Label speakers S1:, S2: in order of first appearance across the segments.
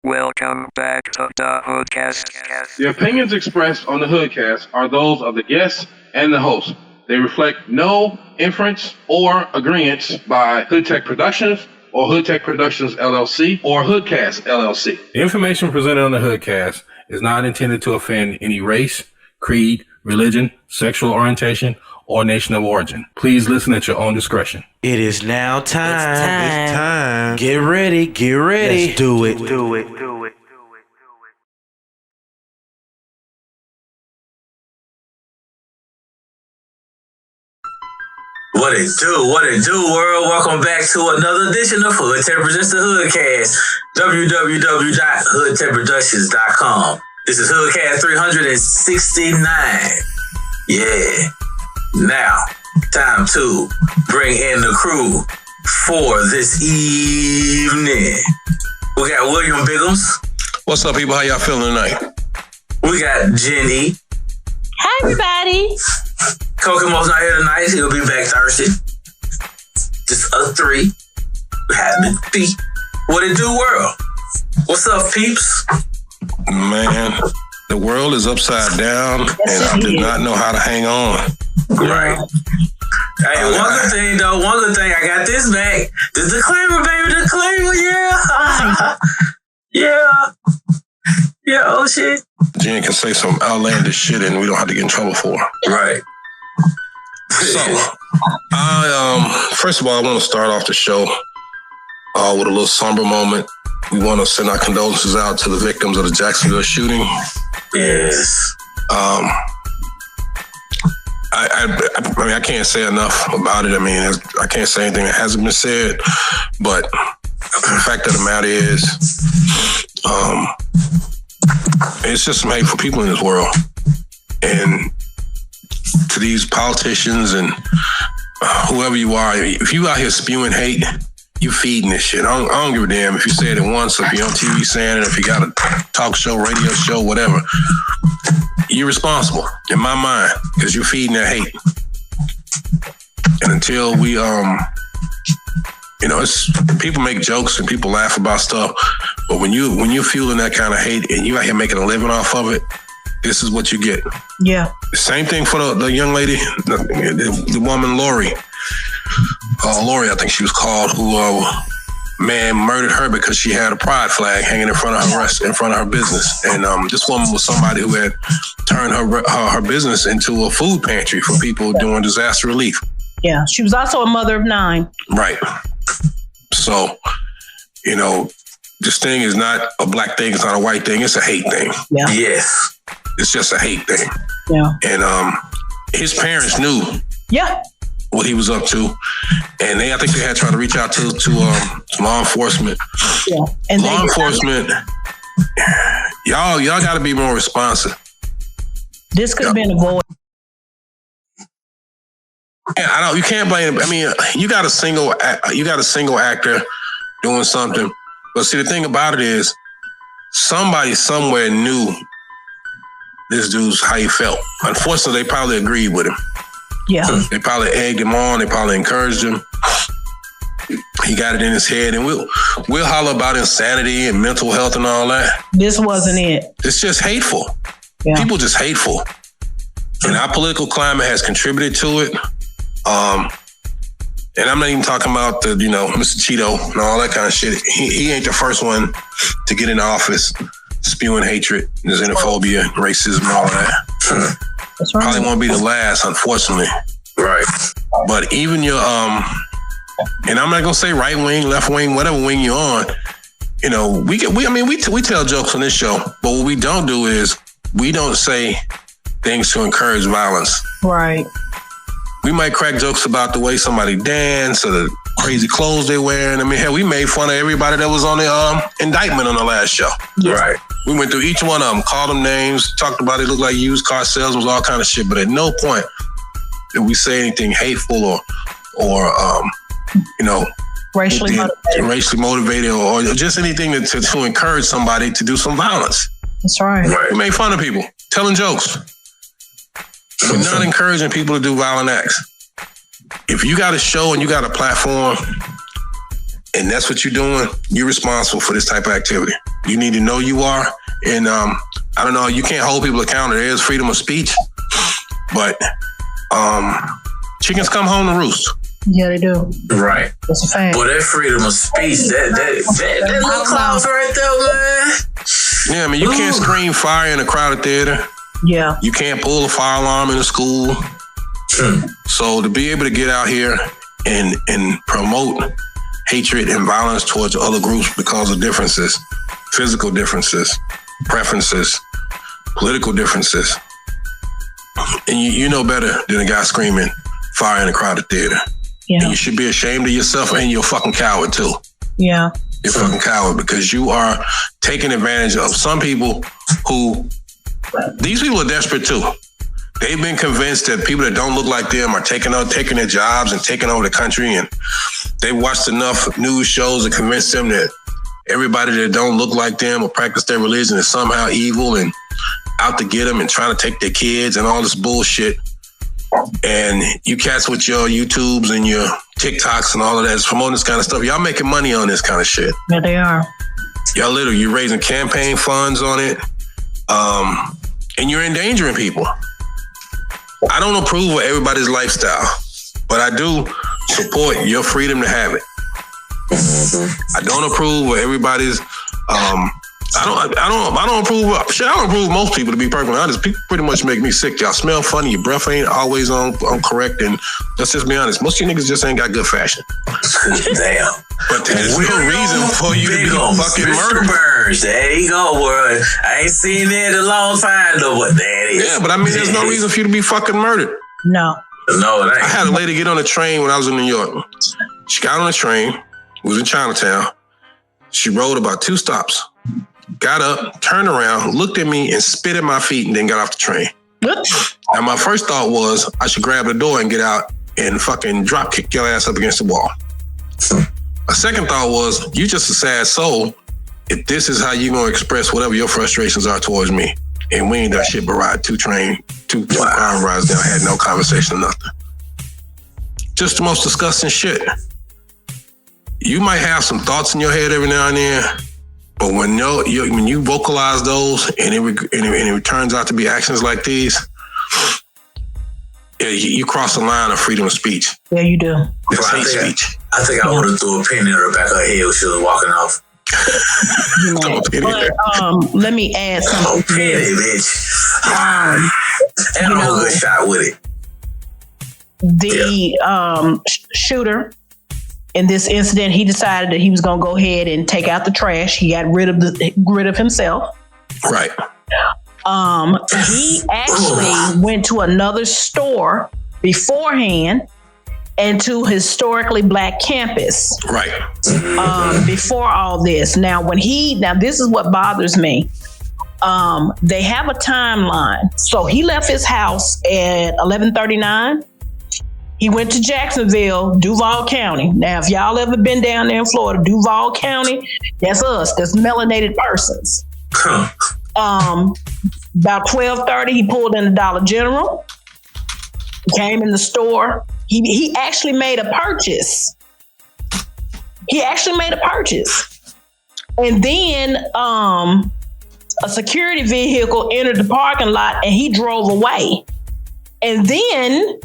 S1: Welcome back to the HoodCast.
S2: The opinions expressed on the HoodCast are those of the guests and the host. They reflect no inference or agreement by Hood Tech Productions or Hood Tech Productions LLC or HoodCast LLC.
S3: The information presented on the HoodCast is not intended to offend any race, creed, religion, sexual orientation, or nation of origin. Please listen at your own discretion.
S4: It is now time.
S5: It's time.
S4: Get ready.
S5: Let's do it.
S6: What it do, world? Welcome back to another edition of Hood Tech Presents the HoodCast. www.hoodtechproductions.com. This is HoodCast 369. Yeah. Now, time to bring in the crew for this evening. We got William Biggums.
S7: What's up, people? How y'all feeling tonight?
S6: We got Jenny.
S8: Hi, everybody.
S6: Kokomo's not here tonight. He'll be back Thursday. Just us three. Happy to be. What it do, world? What's up, peeps?
S7: Man, the world is upside down, and I do not know how to hang on.
S6: Right. Hey, one good thing, I got this back. The disclaimer, baby, disclaimer, yeah. Yeah, oh shit.
S7: Jen can say some outlandish shit and we don't have to get in trouble for it.
S6: Right.
S7: So, first of all, I want to start off the show with a little somber moment. We want to send our condolences out to the victims of the Jacksonville shooting.
S6: Yes.
S7: I can't say enough about it. I mean, I can't say anything that hasn't been said, but the fact of the matter is, it's just some hateful people in this world. And to these politicians and whoever you are, if you out here spewing hate, you feeding this shit. I don't give a damn if you say it once, if you're on TV saying it, if you got a talk show, radio show, whatever. You're responsible, in my mind, because you're feeding that hate. And until we, it's people make jokes and people laugh about stuff, but when you're fueling that kind of hate and you out here making a living off of it, this is what you get.
S8: Yeah.
S7: The same thing for the young lady, the woman Lori. Lori, I think she was called, who man murdered her because she had a pride flag hanging in front of her business. And this woman was somebody who had turned her business into a food pantry for people doing disaster relief.
S8: Yeah, she was also a mother of 9.
S7: Right. So, this thing is not a black thing. It's not a white thing. It's a hate thing.
S8: Yeah.
S6: Yes.
S7: It's just a hate thing.
S8: Yeah.
S7: And his parents knew.
S8: Yeah.
S7: What he was up to, and I think they had tried to reach out to law enforcement.
S8: Yeah, and
S7: law enforcement, y'all got to be more responsive.
S8: This could have been avoided.
S7: Yeah, you can't blame. I mean, you got a single actor doing something, but see, the thing about it is, somebody somewhere knew this dude's how he felt. Unfortunately, they probably agreed with him.
S8: Yeah.
S7: They probably egged him on. They probably encouraged him. He got it in his head. And we'll holler about insanity and mental health and all that.
S8: This wasn't it.
S7: It's just hateful.
S8: Yeah.
S7: People just hateful. And our political climate has contributed to it. And I'm not even talking about the, Mr. Cheeto and all that kind of shit. He ain't the first one to get in office spewing hatred, xenophobia, racism, and all that.
S8: That's right.
S7: Probably won't be the last, unfortunately.
S6: Right.
S7: But even your and I'm not gonna say right wing, left wing, whatever wing you're on, we tell jokes on this show, but what we don't do is we don't say things to encourage violence.
S8: Right.
S7: We might crack jokes about the way somebody dance or the crazy clothes they wearing. I mean, hell, we made fun of everybody that was on the indictment on the last show.
S8: Yes.
S7: Right. We went through each one of them, called them names, talked about it looked like used car salesmen, all kind of shit. But at no point did we say anything hateful or
S8: racially
S7: motivated or just anything to encourage somebody to do some violence.
S8: That's right.
S7: We made fun of people, telling jokes. We're not encouraging people to do violent acts. If you got a show and you got a platform and that's what you're doing, you're responsible for this type of activity. You need to know you are. And I don't know, you can't hold people accountable. There is freedom of speech, but chickens come home to roost.
S8: Yeah, they do.
S6: Right.
S8: That's a fact.
S6: But that freedom of speech, that little clause right there, man.
S7: Yeah, I mean, you can't scream fire in a crowded theater.
S8: Yeah.
S7: You can't pull a fire alarm in a school. So to be able to get out here and promote hatred and violence towards other groups because of differences, physical differences, preferences, political differences, and you know better than a guy screaming fire in a crowded theater.
S8: Yeah.
S7: And you should be ashamed of yourself, and you're a fucking coward too.
S8: Yeah.
S7: You're a fucking coward because you are taking advantage of some people who, these people are desperate too. They've been convinced that people that don't look like them are taking their jobs and taking over the country, and they watched enough news shows to convince them that everybody that don't look like them or practice their religion is somehow evil and out to get them and trying to take their kids and all this bullshit. And you cats with your YouTubes and your TikToks and all of that is promoting this kind of stuff. Y'all making money on this kind of shit.
S8: Yeah, they are.
S7: Y'all literally, you're raising campaign funds on it. And you're endangering people. I don't approve of everybody's lifestyle, but I do support your freedom to have it. I don't approve of everybody's. I don't approve of shit. I don't approve of most people, to be perfectly honest. People pretty much make me sick. Y'all smell funny. Your breath ain't always on correct. And let's just be honest. Most of you niggas just ain't got good fashion.
S6: Damn.
S7: But there's no reason for you to be fucking murdered.
S6: Burns. There you go, boy. I ain't seen it in a long time though, but there it is.
S7: Yeah, but I mean, there's no reason for you to be fucking murdered.
S8: No.
S6: No, it ain't.
S7: I had a lady get on a train when I was in New York. She got on a train, was in Chinatown. She rode about 2 stops, got up, turned around, looked at me and spit at my feet and then got off the train. And my first thought was I should grab the door and get out and fucking drop kick your ass up against the wall. A second thought was, you just a sad soul if this is how you gonna express whatever your frustrations are towards me. And we ain't done shit but ride 2 crime rides down, had no conversation or nothing. Just the most disgusting shit. You might have some thoughts in your head every now and then, but when you vocalize those and it turns out to be actions like these, yeah, you cross the line of freedom of speech.
S8: Yeah, you do.
S7: It's hate speech.
S6: I think I would have threw a pin in her back of her head when she was walking off.
S8: But let me add something.
S6: Penny, bitch. And I'm a good shot with it.
S8: The shooter in this incident, he decided that he was going to go ahead and take out the trash. He got rid of himself.
S7: Right.
S8: He actually went to another store beforehand and to historically black campus.
S7: Right.
S8: Before all this. Now this is what bothers me. They have a timeline. So he left his house at 11:39. He went to Jacksonville, Duval County. Now, if y'all ever been down there in Florida, Duval County, that's us. That's melanated persons. About 12:30, he pulled in the Dollar General. Came in the store. He actually made a purchase. And then a security vehicle entered the parking lot and he drove away. And then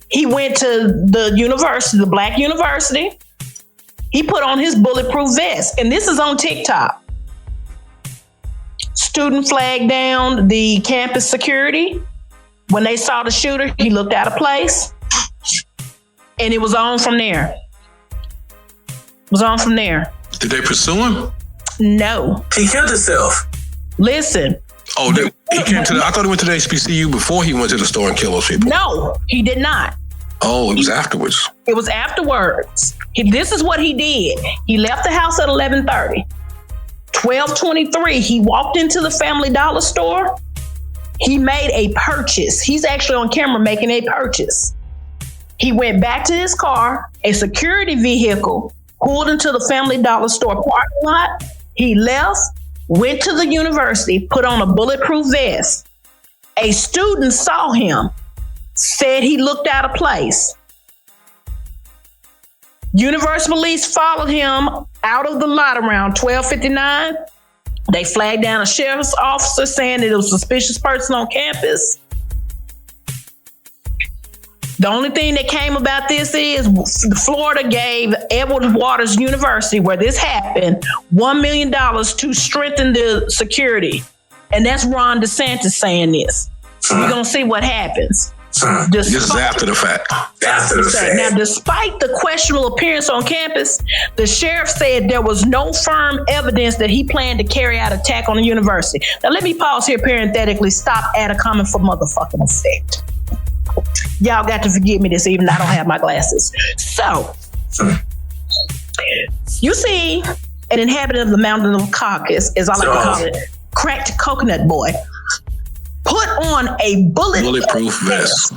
S8: he went to the university, the black university. He put on his bulletproof vest. And this is on TikTok. Student flagged down the campus security. When they saw the shooter, he looked out of place. And it was on from there.
S7: Did they pursue him?
S8: No.
S6: He killed himself.
S8: Listen.
S7: Oh, he came to I thought he went to the HBCU before he went to the store and killed those people.
S8: No, he did not.
S7: Oh, it was afterwards.
S8: It was afterwards. This is what he did. He left the house at 11:30. 12:23, he walked into the Family Dollar store. He made a purchase. He's actually on camera making a purchase. He went back to his car. A security vehicle pulled into the Family Dollar store parking lot. He left, went to the university, put on a bulletproof vest. A student saw him, said he looked out of place. University police followed him out of the lot around 12:59. They flagged down a sheriff's officer saying that it was a suspicious person on campus. The only thing that came about this is Florida gave Edward Waters University, where this happened, $1 million to strengthen the security. And that's Ron DeSantis saying this. We're going to see what happens.
S7: This is after the fact.
S6: After the fact.
S8: Now, despite the questionable appearance on campus, the sheriff said there was no firm evidence that he planned to carry out an attack on the university. Now, let me pause here parenthetically. Stop at a comment for motherfucking effect. Y'all got to forgive me this evening. I don't have my glasses. So, you see an inhabitant of the mountain of Caucasus, as I like to call it, cracked coconut boy, put on a bulletproof vest.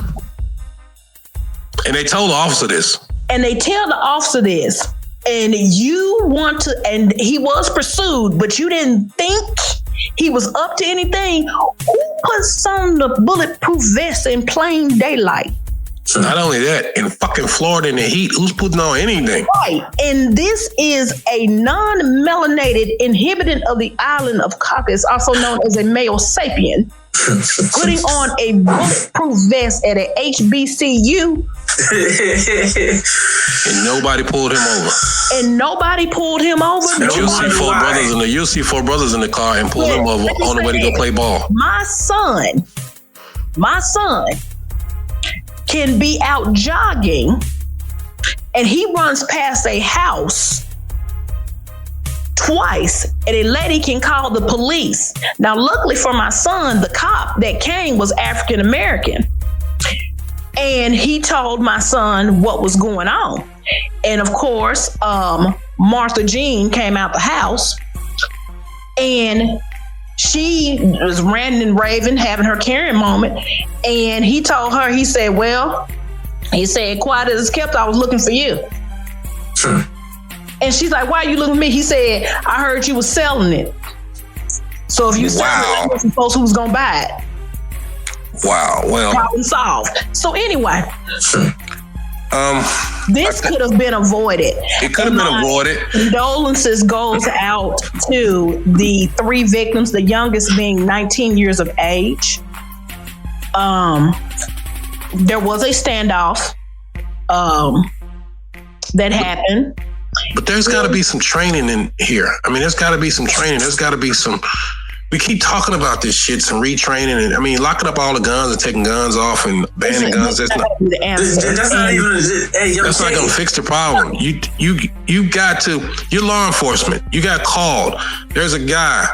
S7: And they told the officer this.
S8: And they tell the officer this. And you want to, and he was pursued, but you didn't think he was up to anything. Who puts on the bulletproof vest in plain daylight?
S7: Not only that, in fucking Florida in the heat, who's putting on anything?
S8: Right. And this is a non-melanated inhabitant of the island of Caucasus, also known as a male sapien, putting on a bulletproof vest at a HBCU.
S7: And nobody pulled him over. You'll see four brothers in the car and pull him over on the way to go play ball.
S8: My son can be out jogging and he runs past a house twice and a lady can call the police. Now, luckily for my son, the cop that came was African American. And he told my son what was going on. And of course, Martha Jean came out the house and she was ranting and raving, having her Karen moment. And he told her, he said, quiet as it's kept, I was looking for you. And she's like, why are you looking at me? He said, I heard you was selling it. So if you sell it, I'm supposed who's going to buy it.
S7: Wow. Well,
S8: problem solved. So anyway, this could have been avoided.
S7: It could have been avoided.
S8: Condolences goes out to the 3 victims, the youngest being 19 years of age. There was a standoff that happened.
S7: But there's got to be some training in here. I mean, there's got to be some training. There's got to be some. We keep talking about this shit, some retraining, and I mean, locking up all the guns and taking guns off and banning guns. That's not going to fix the problem. You got to. You're law enforcement. You got called. There's a guy.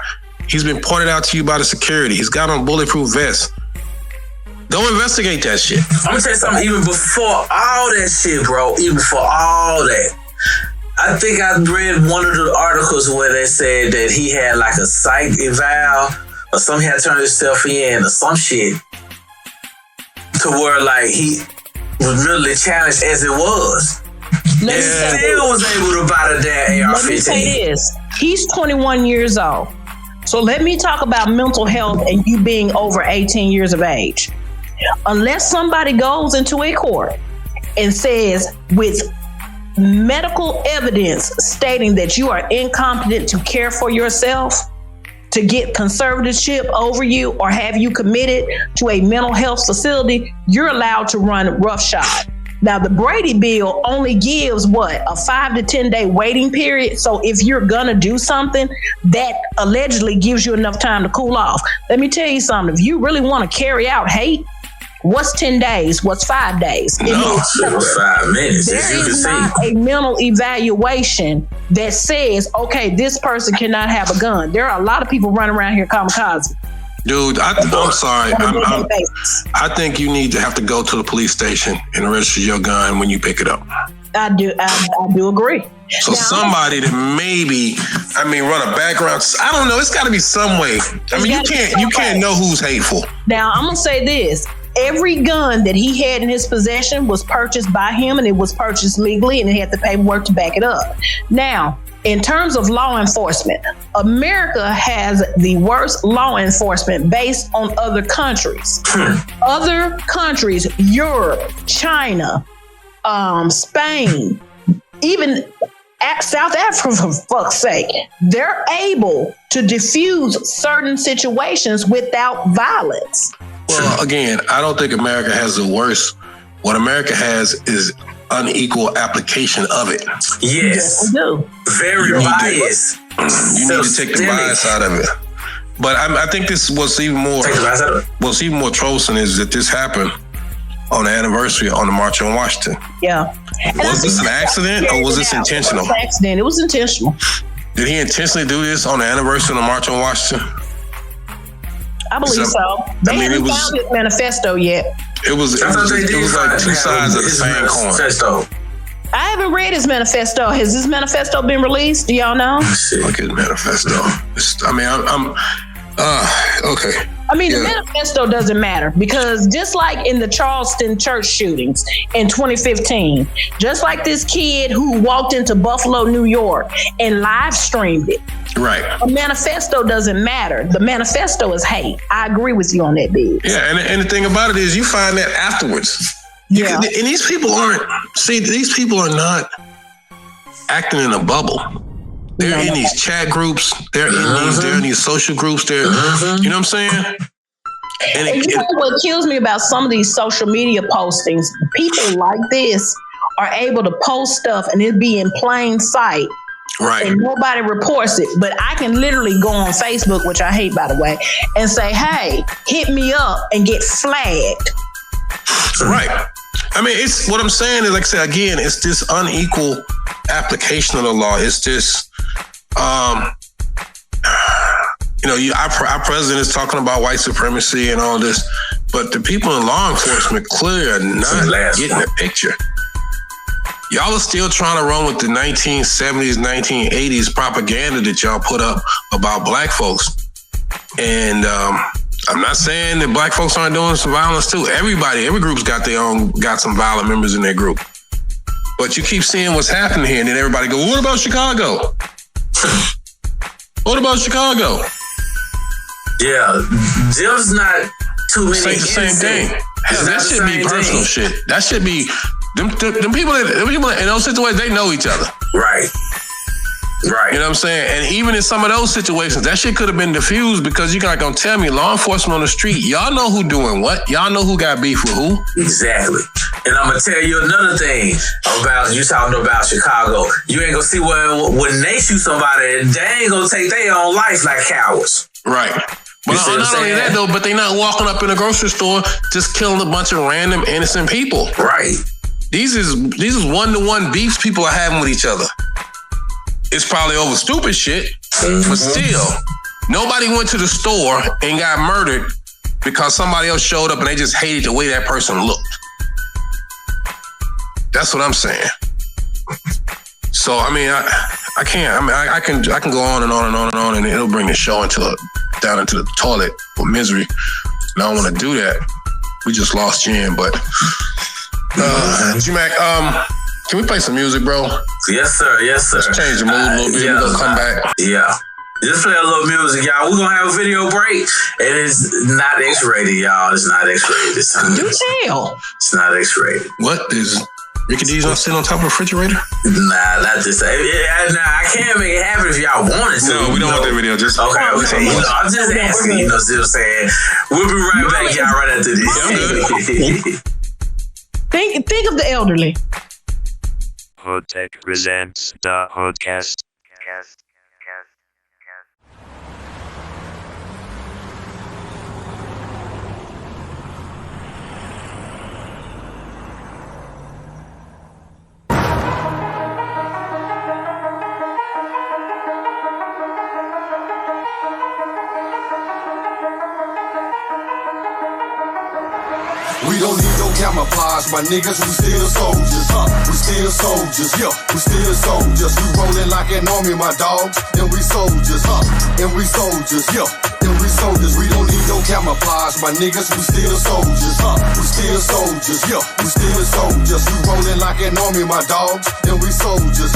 S7: He's been pointed out to you by the security. He's got on a bulletproof vest. Go investigate that shit.
S6: I'm gonna tell you something. Even before all that shit, bro. Even before all that. I think I read one of the articles where they said that he had like a psych eval or something, had turned himself in or some shit to where like he was really challenged as it was. And still was able to buy the damn AR-15.
S8: Let me say this. He's 21 years old. So let me talk about mental health and you being over 18 years of age. Unless somebody goes into a court and says with medical evidence stating that you are incompetent to care for yourself, to get conservatorship over you, or have you committed to a mental health facility, you're allowed to run roughshod. Now, the Brady bill only gives a 5 to 10 day waiting period. So if you're going to do something, that allegedly gives you enough time to cool off. Let me tell you something. If you really want to carry out hate, what's 10 days? What's 5 days?
S6: No, it was 5 minutes.
S8: There is not a mental evaluation that says, okay, this person cannot have a gun. There are a lot of people running around here kamikaze.
S7: Dude, I'm sorry. I think you need to have to go to the police station and register your gun when you pick it up.
S8: I do agree.
S7: So now, somebody that maybe, run a background. I don't know. It's got to be some way. I mean, you can't know who's hateful.
S8: Now, I'm gonna say this. Every gun that he had in his possession was purchased by him, and it was purchased legally, and he had the paperwork to back it up. Now, in terms of law enforcement, America has the worst law enforcement based on other countries. Other countries, Europe, China, Spain, even at South Africa, for fuck's sake, they're able to diffuse certain situations without violence.
S7: Well, again, I don't think America has the worst. What America has is unequal application of it.
S6: Yes.
S8: We do.
S6: Very biased.
S7: You need to take the bias out of it. But I think this was even more. What's even more troublesome is that this happened on the anniversary on the March on Washington.
S8: Yeah.
S7: Was this an accident or was this intentional?
S8: It was an accident. It was intentional.
S7: Did he intentionally do this on the anniversary of the March on Washington?
S8: I believe so. They haven't found his manifesto yet.
S7: It was like two sides of the same coin.
S8: I haven't read his manifesto. Has his manifesto been released? Do y'all know?
S7: Look at his manifesto. Okay.
S8: I mean, the manifesto doesn't matter because just like in the Charleston church shootings in 2015, just like this kid who walked into Buffalo, New York and live streamed it.
S7: Right.
S8: A manifesto doesn't matter. The manifesto is hate. I agree with you on that, dude.
S7: Yeah, and the thing about it is you find that afterwards.
S8: Yeah.
S7: And these people are not acting in a bubble. They're in these chat groups. They're in these social groups. You know what I'm saying?
S8: And you know what kills me about some of these social media postings? People like this are able to post stuff and it be in plain sight.
S7: Right.
S8: And nobody reports it. But I can literally go on Facebook, which I hate, by the way, and say, hey, hit me up and get flagged.
S7: Right. I mean, it's what I'm saying is, like I said, again, it's this unequal application of the law. It's this, our president is talking about white supremacy and all this, but the people in law enforcement clearly are not getting the picture. Y'all are still trying to run with the 1970s, 1980s propaganda that y'all put up about black folks. And I'm not saying that black folks aren't doing some violence too. Every group's got some violent members in their group. But you keep seeing what's happening here, and then everybody go, well, what about Chicago? What about Chicago?
S6: Yeah, there's not too many.
S7: Say the same thing. Hell, that should be personal shit. That should be them people in those situations. They know each other.
S6: Right. Right.
S7: You know what I'm saying? And even in some of those situations, that shit could have been diffused because you're not gonna tell me law enforcement on the street, y'all know who doing what. Y'all know who got beef with who.
S6: Exactly. And I'm gonna tell you another thing about you talking about Chicago. You ain't gonna see when they shoot somebody, they ain't gonna take their own life like cowards.
S7: Right. But not only that though, but they not walking up in a grocery store just killing a bunch of random innocent people.
S6: Right.
S7: These is one-to-one beefs people are having with each other. It's probably over stupid shit, but still, nobody went to the store and got murdered because somebody else showed up and they just hated the way that person looked. That's what I'm saying. So I mean, I can't. I mean, I can go on and on and on and on, and it'll bring the show down into the toilet with misery. And I don't want to do that. We just lost Jen, but G-Mac, can we play some music, bro?
S6: Yes, sir. Yes, sir.
S7: Let's change the mood a little bit.
S6: Yeah,
S7: We're gonna come back.
S6: Yeah. Just play a little music, y'all. We're gonna have a video break. It is not X-rated, y'all. It's not X-rated.
S8: Do tell.
S6: It's not X-rated.
S7: What is Ricky D's not sitting on top of a refrigerator?
S6: Nah, not this. I can't make it happen if y'all wanted to.
S7: No, we don't want that video. Just
S6: okay. I'm just asking. You know what I'm saying? We'll be right back, y'all, right after this.
S7: Yeah, I'm good.
S8: Think of the elderly.
S1: HoodTech presents the HoodCast.
S9: We don't need no camouflage, my niggas, we still soldiers, we still soldiers, we still soldiers. We rollin' like an army, my dogs, and we soldiers, and we soldiers, and we we soldiers. We don't need no camouflage, my niggas, we still soldiers. We still soldiers, yeah, we still soldiers. We rolling like an army, my dogs, and we soldiers,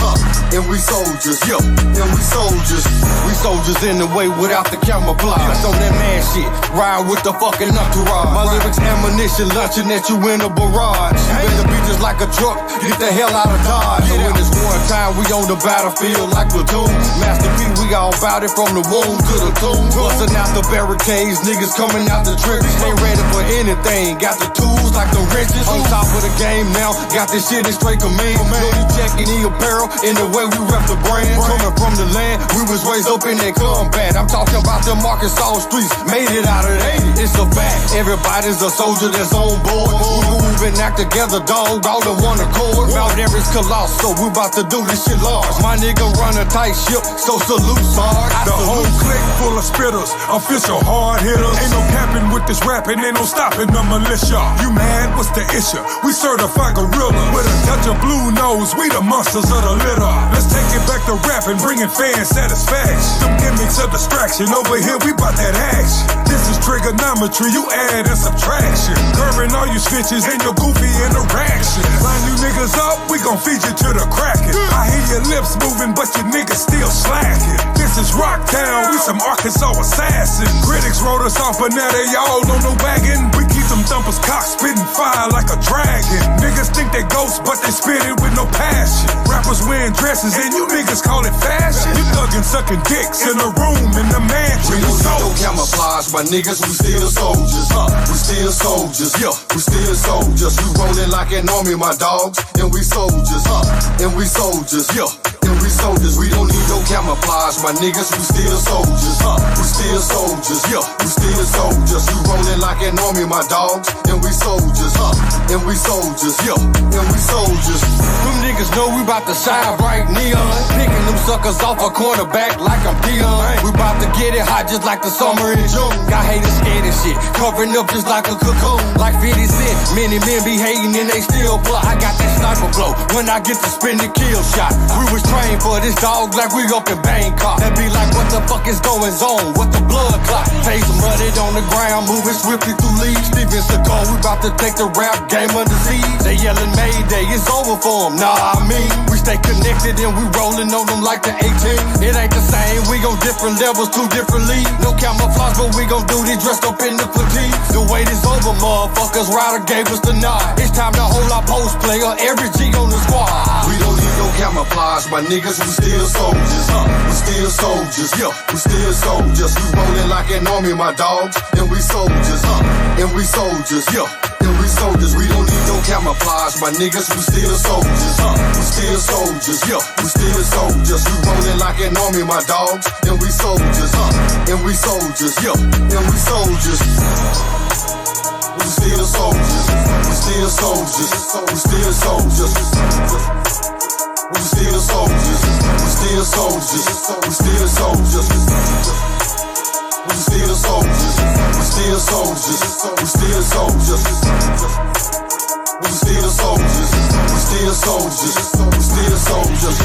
S9: and we soldiers, yeah, and we soldiers. We soldiers in the way without the camouflage. On that man shit, ride with the fucking entourage. My lyrics ammunition, lunching at you in a barrage. You better be just like a truck, get the hell out of Dodge. So when it's war time, we on the battlefield like platoon. Master P, we all bout it from the womb to the tomb. Busting out the barricades, niggas coming out the trenches. Ain't ready for anything, got the tools like the wrenches. On top of the game now, got this shit in straight command. Know you checking the apparel, in the way we rep the brand. Coming from the land, we was raised up in that combat. I'm talking about them Arkansas streets, made it out of there. It's a fact, everybody's a soldier that's on board. We move and act together, dog, all in one accord. Mount Everest colossal, we about to do this shit large. My nigga run a tight ship, so salute, Sarge.
S10: The whole clique full of spitters, official hard hitters. Ain't no capping with this rapping, ain't no stopping the militia. You mad? What's the issue? We certified gorilla with a touch of blue nose. We the monsters of the litter. Let's take it back to rapping, bringing fan satisfaction. Them gimmicks a distraction. Over here, we bout that action. This is trigonometry, you add and subtraction. Curving all you snitches and your goofy interactions. Line you niggas up, we gon' feed you to the crackin'. I hear your lips moving, but your niggas still slacking. This is Rocktown, we some Arkansas assassins. Critics wrote us off, but now they all on the wagon. We keep them thumpers cocked, spitting fire like a dragon. Niggas think they ghosts, but they spit it with no passion. Rappers wearing dresses and you niggas call it fashion. You thuggin' sucking dicks in a room in the mansion.
S9: We don't need no camouflage, my niggas, we still soldiers. We still soldiers, yeah, we still soldiers. We rolling like an army, my dogs, and we soldiers, and we soldiers, yeah. And we soldiers, we don't need no camouflage, my niggas, we still soldiers. We still soldiers, yeah, we still soldiers. We rolling like an army, my dogs, and we soldiers, and we soldiers, yeah, and we soldiers. Them niggas know we bout to shine bright neon, picking them suckers off a cornerback like I'm Dion. We bout to get it hot just like the summer in June. Got haters scared and shit, covering up just like a cocoon. Like 50 Cent, many men be hating and they still plot. I got that sniper blow when I get to spin the kill shot. We was trained for this dog like we up in Bangkok. That be like what the fuck is going on? What the blood clot? Face muddied on the ground, moving swiftly through leaves. Steven Seagal, we bout to take the rap game under siege. They yelling Mayday, it's over for them. Nah, I mean, we stay connected and we rolling on them like the 18. It ain't the same, we go different levels, two different leagues. No camouflage, but we gon' do this dressed up in the fatigue. The wait is over, motherfuckers. Ryder gave us the nod. It's time to hold our post player, every G on the squad. We don't need no camouflage, my niggas, we still soldiers. We still soldiers, yeah, we still soldiers. We rolling like an army, my dogs, and we soldiers, and we soldiers, yeah. And we soldiers, we don't need no camouflage, my niggas, we still soldiers. We still soldiers, yeah, we still soldiers. We rolling like an army, my dogs, and we soldiers, and we soldiers, yeah, and we soldiers. We still soldiers, we still soldiers, we still soldiers. We still soldiers, we still soldiers, we still soldiers. We still soldiers, we still soldiers, we still soldiers. We still soldiers, we still soldiers, we still soldiers.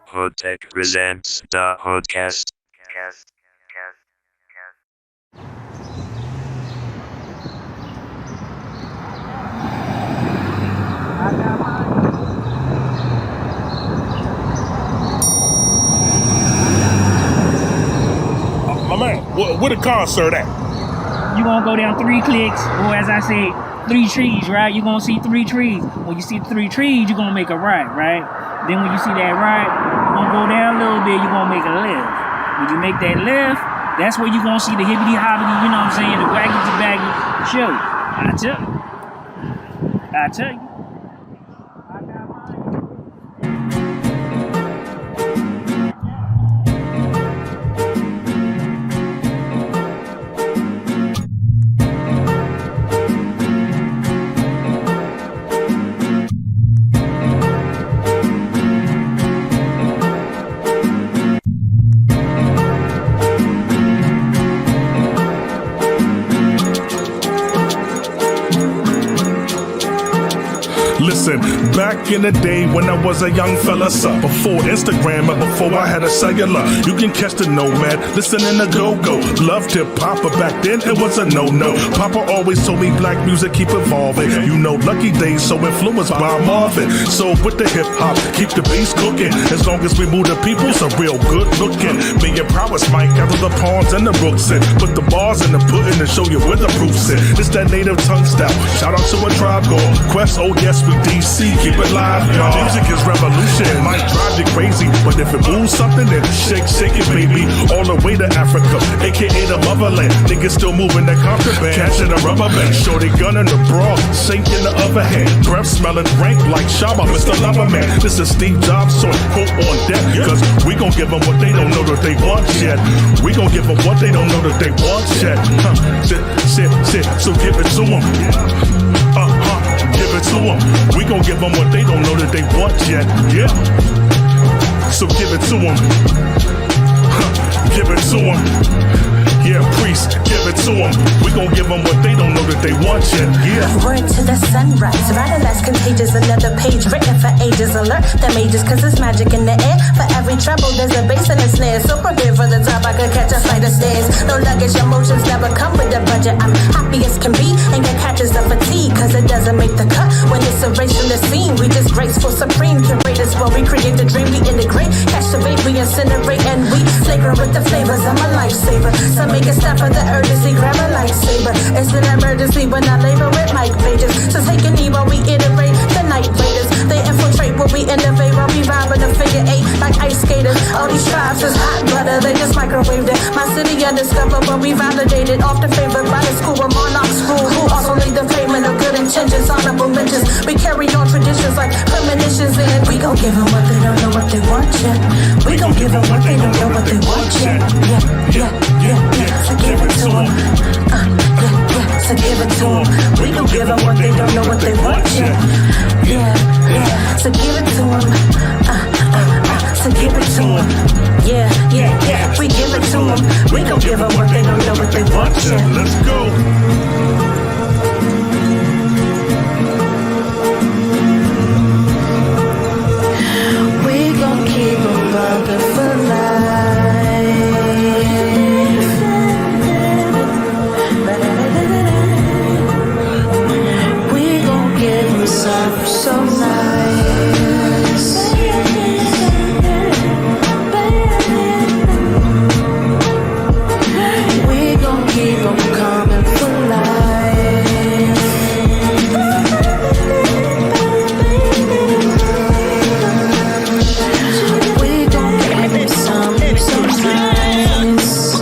S1: HoodTech presents the HoodCast.
S10: My man, where the concert at?
S11: You gonna go down 3 clicks, or as I say, 3 trees, right? You're gonna see 3 trees. When you see 3 trees, you're gonna make a right, right? Then when you see that right, you're gonna go down a little bit, you're gonna make a left. When you make that left, that's where you're gonna see the hibbity hobbity, you know what I'm saying, the waggity baggy show. I tell you. I tell you.
S10: Listen, back in the day when I was a young fella, son, before Instagram and before I had a cellular, you can catch the nomad, listening to go-go. Loved hip-hop, but back then it was a no-no. Papa always told me black music keep evolving. You know, Lucky Days so influenced by Marvin. So with the hip-hop, keep the bass cooking. As long as we move the people, so real good looking. Me and prowess Mike out of the ponds and the brooks in. Put the bars in the pudding to show you where the proof's in. It's that native tongue style. Shout out to a tribe called Quest. Oh yes, we DC. Keep it live, y'all. Music is revolution. It might drive you crazy, but if it moves something, then shake it, baby. All the way to Africa, aka the motherland. Niggas still moving that contraband. Catching a rubber band. Shorty gun in the bra, sink in the other hand. Breath smelling rank like Shabba, Mr. Loverman. This is Steve Jobs, so quote on deck. Cause we gon' give them what they don't know that they want yet. We gon' give them what they don't know that they want yet. So give it to them. Give it to them. We gon' give them what they don't know that they want yet. Yeah. So give it to them. Give it to them. Yeah, priest, give it to them. We gon' give them what they don't know that they want yet. Yeah.
S12: Word to the sunrise, rather less contagious. Another page written for ages. Alert the mages, cause it's magic in the air. For every treble, there's a bass and a snare. So prepare for the top, I could catch a flight of stairs. No luggage, emotions never come with a budget. I'm happy as can be, and your catches a fatigue. Cause it doesn't make the cut when it's erasing the scene. We just graceful, supreme curators. When we create the dream, we integrate. Catch the bait, we incinerate, and we flavor with the flavors. I'm a lifesaver. So make a step for the urgency, grab a lightsaber. It's an emergency when I labor with mic pages. So take a knee while we iterate. The night raiders, they infiltrate when we innovate. While we vibe in a figure eight like ice skaters. All these tribes is hot butter, they just microwaved it. My city undiscovered, but we validated. Often favored by the school of monarchs rule, who also lead the payment of good intentions, honorable mentions. We carry on traditions like premonitions, and we gon' give them what they don't know what they want yet. We gon' give them what they don't know what they want yet. Yeah. So give it to them. So give it to them. We gon' give them what they don't know what they want yet. Yeah. So give it to them. So give it to them. Yeah. We give it to them. We gon' give them what they don't know what they want yet.
S10: Let's go.
S12: So nice. We gon' keep them coming for life. We gon' give them something so nice.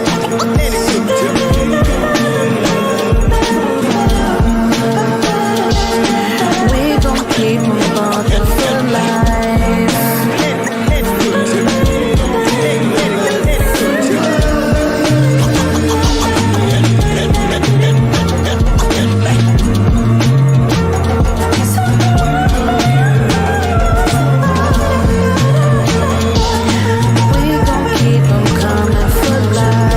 S12: We gon' keep them bumping for life. We gon' keep them coming for life.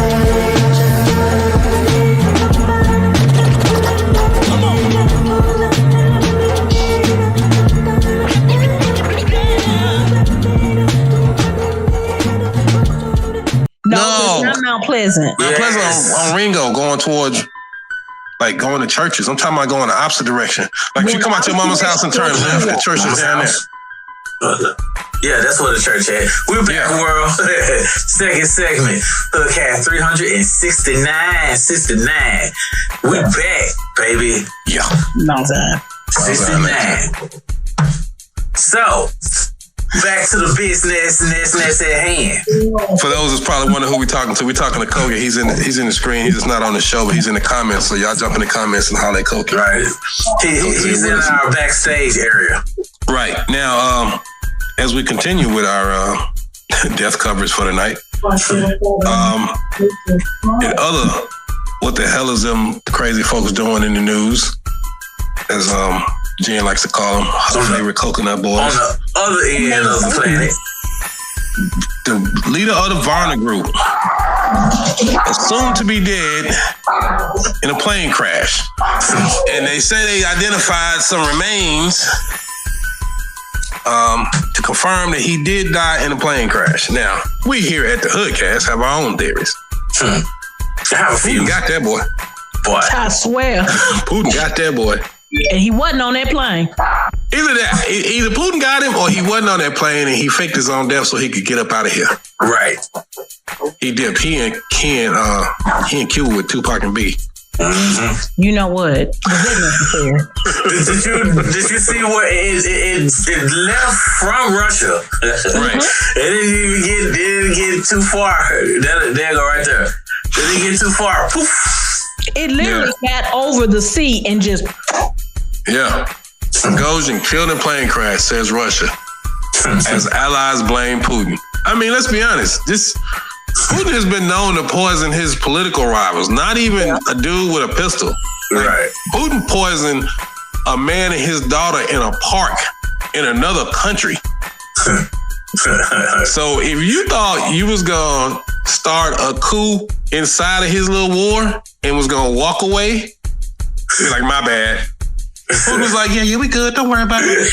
S8: No, it's not Mount Pleasant.
S7: Mount Pleasant on Ringo going towards, like going to churches. I'm talking about going the opposite direction. Like you come out to your mama's house and turn left, the church is down there.
S6: Yeah, that's where the church at. We're back, world. Second segment. HoodCast 369. We back, baby.
S7: Yeah.
S8: Long time.
S6: 69. So, back to the business at hand.
S7: For those that's probably wondering who we're talking to, we're talking to Kogi. He's in the screen. He's just not on the show, but he's in the comments. So y'all jump in the comments and holler at Kogi.
S6: Right. He's in our backstage area.
S7: Right. Now, as we continue with our death coverage for the night, and other, what the hell is them crazy folks doing in the news, as Jen likes to call them, her favorite coconut boys.
S6: On the other end of the planet.
S7: The leader of the Varner Group, assumed to be dead in a plane crash. And they say they identified some remains to confirm that he did die in a plane crash. Now, we here at the HoodCast have our own theories.
S6: I have a few.
S7: Putin got that boy.
S8: I swear.
S7: Putin got that boy.
S8: And he wasn't on that plane.
S7: Either Putin got him or he wasn't on that plane and he faked his own death so he could get up out of here.
S6: Right.
S7: He dipped. He in Cuba with Tupac and B.
S6: Mm-hmm.
S8: You know what?
S6: Did you see what it left from Russia?
S7: Right.
S6: It didn't get too far. There go right there. It didn't get too far. Poof.
S8: It literally got over the sea and just.
S7: Yeah. Gogin killed in plane crash, says Russia. As allies blame Putin. I mean, let's be honest. Putin has been known to poison his political rivals, not even a dude with a pistol.
S6: Right.
S7: Putin poisoned a man and his daughter in a park in another country. So if you thought you was going to start a coup inside of his little war and was going to walk away, be like, my bad. Putin was like, yeah, we good. Don't worry about it.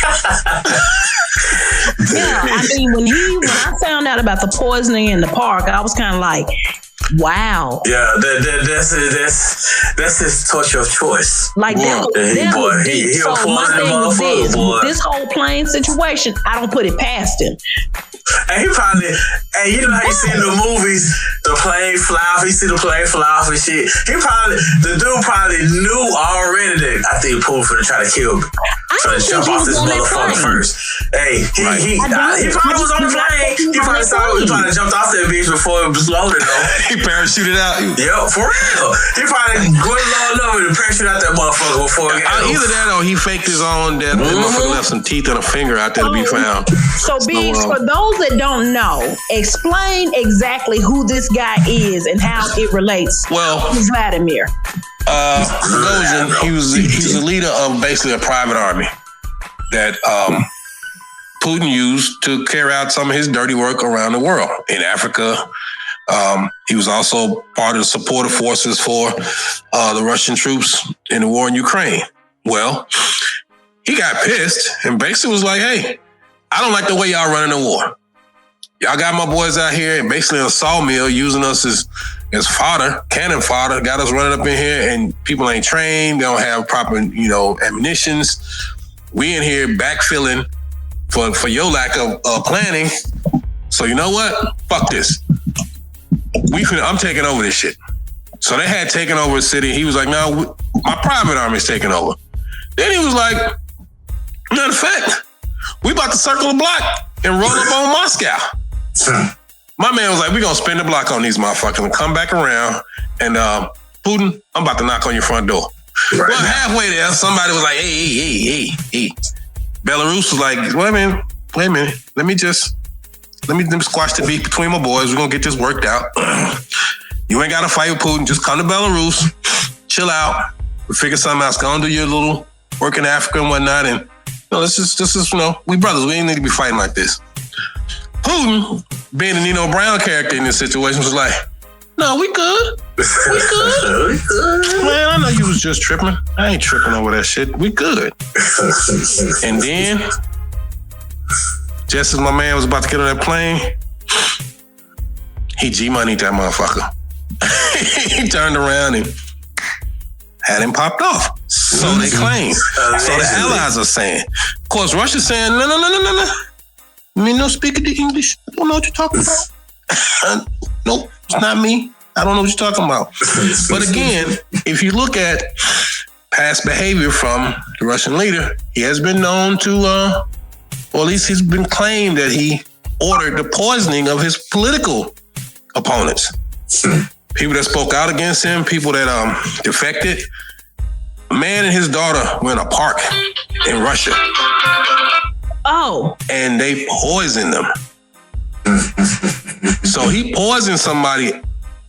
S8: Yeah, I mean, when I found out about the poisoning in the park, I was kind of like, wow.
S6: Yeah, that's his torture of choice.
S8: Like
S6: he
S8: so my thing was this, with this whole plane situation, I don't put it past him.
S6: And he probably, you know how you see in the movies, the plane fly off, you see the plane fly off and shit. The dude probably knew already that I think Putin finna try to kill me. Trying to jump off this motherfucker first. Hey, he probably was on the plane. He probably jumped off that bitch before it was loaded though.
S7: He parachuted out.
S6: Yep, for real. He probably went low enough and parachuted out that motherfucker before it got
S7: either that or he faked his own death. The motherfucker left some teeth and a finger out there to be found.
S8: So, Biggs, for those that don't know, explain exactly who this guy is and how it relates to Vladimir.
S7: Gogin, he's a leader of basically a private army that Putin used to carry out some of his dirty work around the world. In Africa, he was also part of the supportive forces for the Russian troops in the war in Ukraine. Well, he got pissed and basically was like, hey, I don't like the way y'all running the war. Y'all got my boys out here and basically in a sawmill using us as fodder, cannon fodder, got us running up in here and people ain't trained, they don't have proper, ammunitions. We in here backfilling for your lack of planning. So you know what? Fuck this. I'm taking over this shit. So they had taken over the city. He was like, no, my private army's taking over. Then he was like, matter of fact, we about to circle the block and roll up on Moscow. My man was like, we're going to spin the block on these motherfuckers and come back around. And Putin, I'm about to knock on your front door. Right well, halfway there, somebody was like, hey. Belarus was like, wait a minute. Let me squash the beef between my boys. We're going to get this worked out. You ain't got to fight with Putin. Just come to Belarus. Chill out. We'll figure something else. Go and do your little work in Africa and whatnot. And this is we brothers. We ain't need to be fighting like this. Putin, being a Nino Brown character in this situation, was like, no, we good. We good. Man, I know you was just tripping. I ain't tripping over that shit. We good. And then, just as my man was about to get on that plane, he G-moneyed that motherfucker. He turned around and had him popped off. So they claim. So the allies are saying. Of course, Russia's saying, no. Me no speak the English. I don't know what you're talking about. Nope, it's not me. I don't know what you're talking about. But again, if you look at past behavior from the Russian leader, he has been known to, or at least he's been claimed that he ordered the poisoning of his political opponents. People that spoke out against him, people that defected. A man and his daughter were in a park in Russia.
S8: Oh.
S7: And they poisoned them. So he poisoned somebody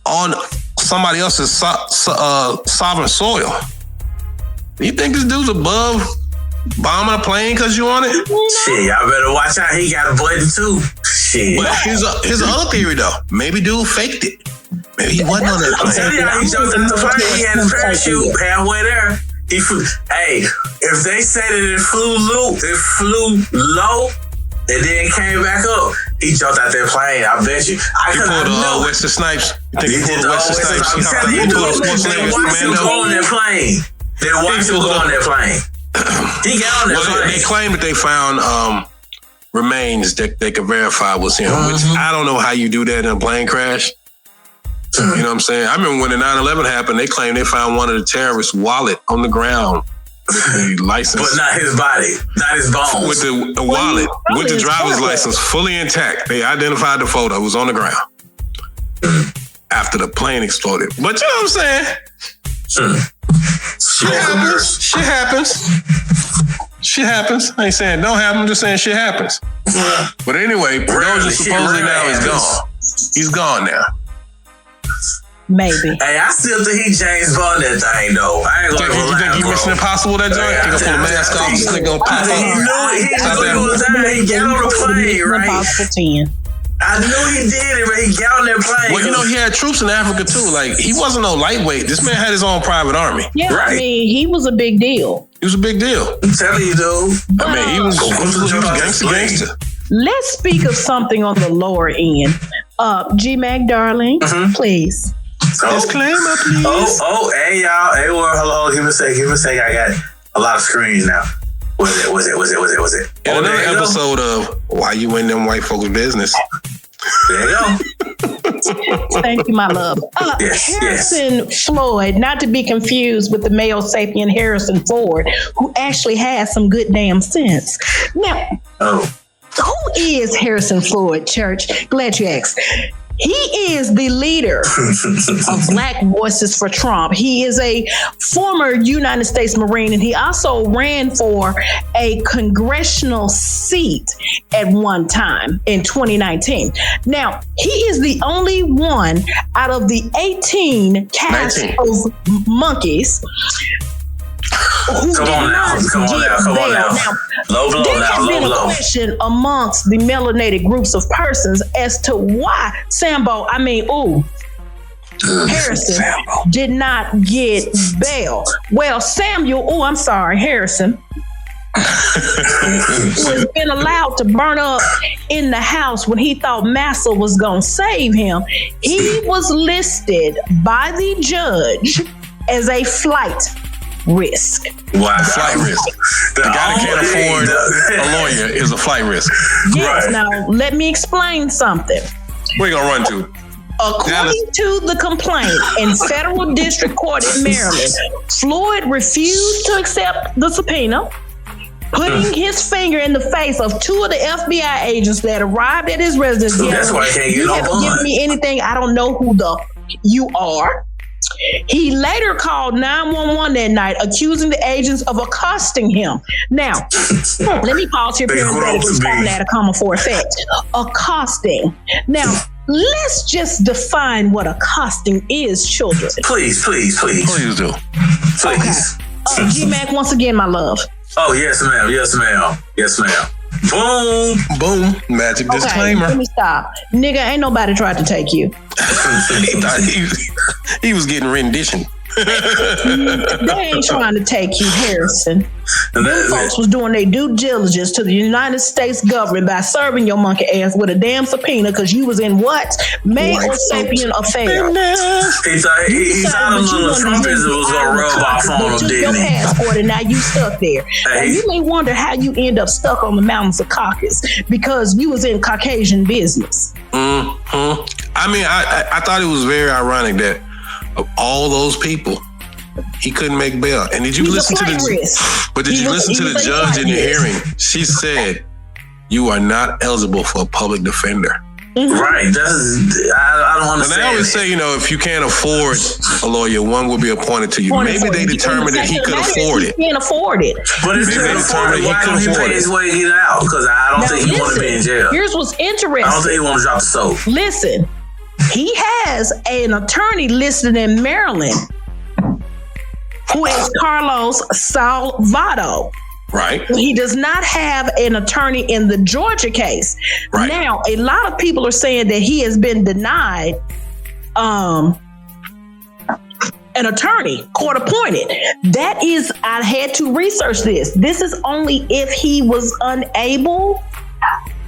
S7: on somebody else's sovereign soil. You think this dude's above bombing a plane because you want it?
S6: Shit, y'all better watch out. He got a blade too. Shit.
S7: But here's another theory though. Maybe dude faked it. Maybe he wasn't on that plane.
S6: I'm telling you, he jumped in the plane. He had his parachute halfway there. If they say that it flew low, and then came back up. He jumped out that plane. I bet you.
S7: He pulled a Wesley Snipes. You think he pulled a Wesley Snipes? He hopped out into a Schwarzenegger commando.
S6: On that plane. They watched him go on that plane. He got on that plane.
S7: They claim that they found remains that they could verify was him, which I don't know how you do that in a plane crash. You know what I'm saying? I remember when the 9/11 happened, they claimed they found one of the terrorists' wallet on the ground with the license.
S6: But not his body, not his bones.
S7: With the wallet, with the driver's license fully intact. They identified the photo. It was on the ground after the plane exploded. But you know what I'm saying? Shit happens. I ain't saying don't happen. I'm just saying shit happens. But anyway, Doja supposedly now is gone. He's gone now.
S8: Maybe.
S6: Hey, I still think he James Bond that thing though. I ain't gonna lie.
S7: You think he Mission Impossible that joint? He gonna pull the mask off, this nigga gonna pop up.
S6: He knew it was time. He got on the plane, right? I knew he did it, but he got on that plane.
S7: Well, you know, he had troops in Africa too. Like, he wasn't no lightweight. This man had his own private army.
S8: Yeah, right. I mean, he was a big deal.
S7: He was a big deal.
S6: I'm telling you, dude.
S7: I mean, he was gangster.
S8: Let's speak of something on the lower end. G-Mac, darling, please.
S7: Disclaimer, please.
S6: Hey, y'all. Hey, well, hello. Give me a sec. I got a lot of screens now. Was it?
S7: In another episode of Why You In Them White Folks Business.
S6: There you go.
S8: Thank you, my love. Harrison Floyd, not to be confused with the male sapien Harrison Ford, who actually has some good damn sense. Now, who is Harrison Floyd, Church? Glad you asked. He is the leader of Black Voices for Trump. He is a former United States Marine, and he also ran for a congressional seat at one time in 2019. Now, he is the only one out of the 18 cast of monkeys who did not get bail. Now, there has been a question amongst the melanated groups of persons as to why Harrison did not get bail. Well, Harrison, who has been allowed to burn up in the house when he thought Massa was going to save him, he was listed by the judge as a flight risk.
S7: Wow. Flight risk. The guy that can't afford a lawyer is a flight risk.
S8: Yes, right. Now let me explain something.
S7: Where you gonna run to?
S8: According to the complaint in federal district court in Maryland, Floyd refused to accept the subpoena, putting his finger in the face of two of the FBI agents that arrived at his residence.
S6: That's why I can't get
S8: you haven't given me anything. I don't know who you are. He later called 911 that night, accusing the agents of accosting him. Now, let me pause here parenthetically, stopping at a comma for effect. Accosting. Now, let's just define what accosting is, children.
S6: Please do. Please.
S8: Okay. G-Mac, once again, my love.
S6: Oh, yes, ma'am. Boom.
S7: Magic disclaimer.
S8: Let me stop. Nigga, ain't nobody tried to take you.
S7: he was getting rendition.
S8: They ain't trying to take you, Harrison. Them folks was doing their due diligence to the United States government by serving your monkey ass with a damn subpoena because you was in what? Male or sapien affair.
S6: He thought a little Trumpism was going to rub off on him, didn't he?
S8: Your passport and now you stuck there. Now, you may wonder how you end up stuck on the mountains of Caucasus because you was in Caucasian business.
S7: Mm-hmm. I mean, I thought it was very ironic that of all those people, he couldn't make bail. And did you listen to the judge in the hearing? She said, "You are not eligible for a public defender."
S6: Mm-hmm. Right. I don't understand.
S7: And I always say, if you can't afford a lawyer, one will be appointed to you. Maybe they determined that he could afford it.
S8: He can't afford it.
S6: But if he can afford it, why don't he pay his way to get out? Because I don't think he want to be in jail.
S8: Here's what's interesting.
S6: I don't think he want to drop the soap.
S8: Listen. He has an attorney listed in Maryland who is Carlos Salvato.
S7: Right.
S8: He does not have an attorney in the Georgia case. Right. Now, a lot of people are saying that he has been denied an attorney, court appointed. That is, I had to research this. This is only if he was unable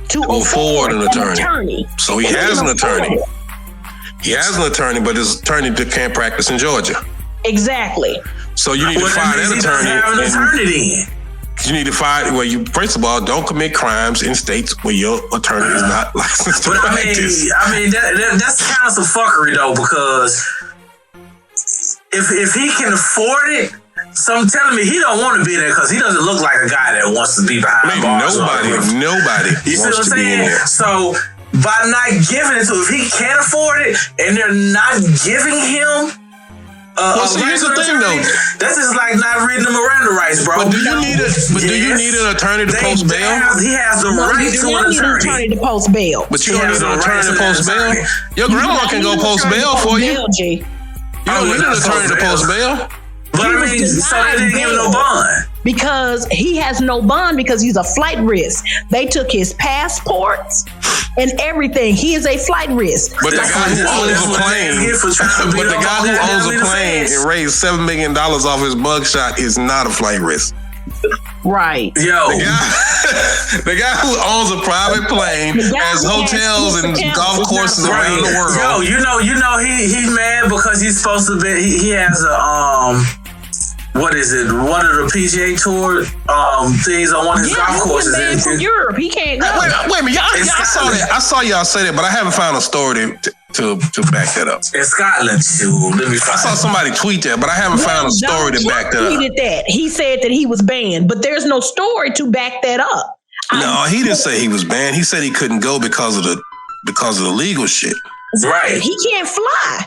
S8: to afford an attorney.
S7: So he has an attorney. He has an attorney, but his attorney can't practice in Georgia.
S8: Exactly.
S7: So you need to fire that attorney. You need to fire. Well, you first of all don't commit crimes in states where your attorney is not licensed to practice.
S6: I mean that's kind of some fuckery though, because if he can afford it. So I'm telling me he don't want to be there because he doesn't look like a guy that wants to be behind bars.
S7: Nobody
S6: you see
S7: wants
S6: what I'm
S7: to be in
S6: saying?
S7: there.
S6: So by not giving it to him, if he can't afford it and they're not giving him
S7: here's the thing though.
S6: That's just like not reading the Miranda rights, bro.
S7: But do you need an attorney to post bail?
S6: He has the right to an attorney
S8: to post bail.
S7: But you don't need an attorney to post bail? Your grandma can go post bail for you. You don't need an attorney to post bail.
S6: But I mean, so they didn't give him no bond.
S8: Because he has no bond because he's a flight risk. They took his passports and everything. He is a flight risk.
S7: But the guy who owns a plane and raised $7 million off his mugshot is not a flight risk.
S8: Right.
S6: Yo.
S7: The guy who owns a private plane has hotels and golf courses around the world.
S6: Yo, you know he's mad because he's supposed to be he has a what is it? One of the PGA Tour things on one of his golf courses.
S8: He's from Europe. He can't go.
S7: Wait a minute. Y'all saw that. I saw y'all say that, but I haven't found a story to back that up.
S6: In Scotland, too.
S7: I saw somebody tweet that, but I haven't found a story to back that up.
S8: He tweeted that. He said that he was banned, but there's no story to back that up.
S7: No, he didn't say he was banned. He said he couldn't go because of the legal shit.
S6: Right.
S8: He can't fly.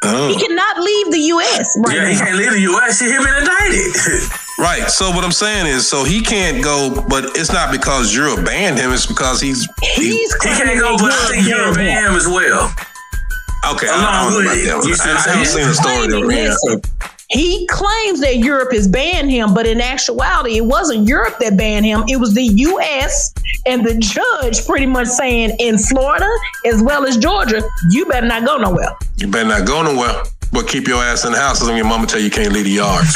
S7: Oh.
S8: He cannot leave the U.S.
S6: Right now. He can't leave the U.S. He been indicted.
S7: Right. So what I'm saying is, so he can't go, but it's not because Europe banned him. It's because he
S6: can't go, but I think Europe banned him as well.
S7: Okay. I haven't seen the story.
S8: He claims that Europe has banned him, but in actuality, it wasn't Europe that banned him. It was the U.S. and the judge pretty much saying in Florida as well as Georgia, you better not go nowhere.
S7: You better not go nowhere, but keep your ass in the house and your mama tell you can't leave the yard.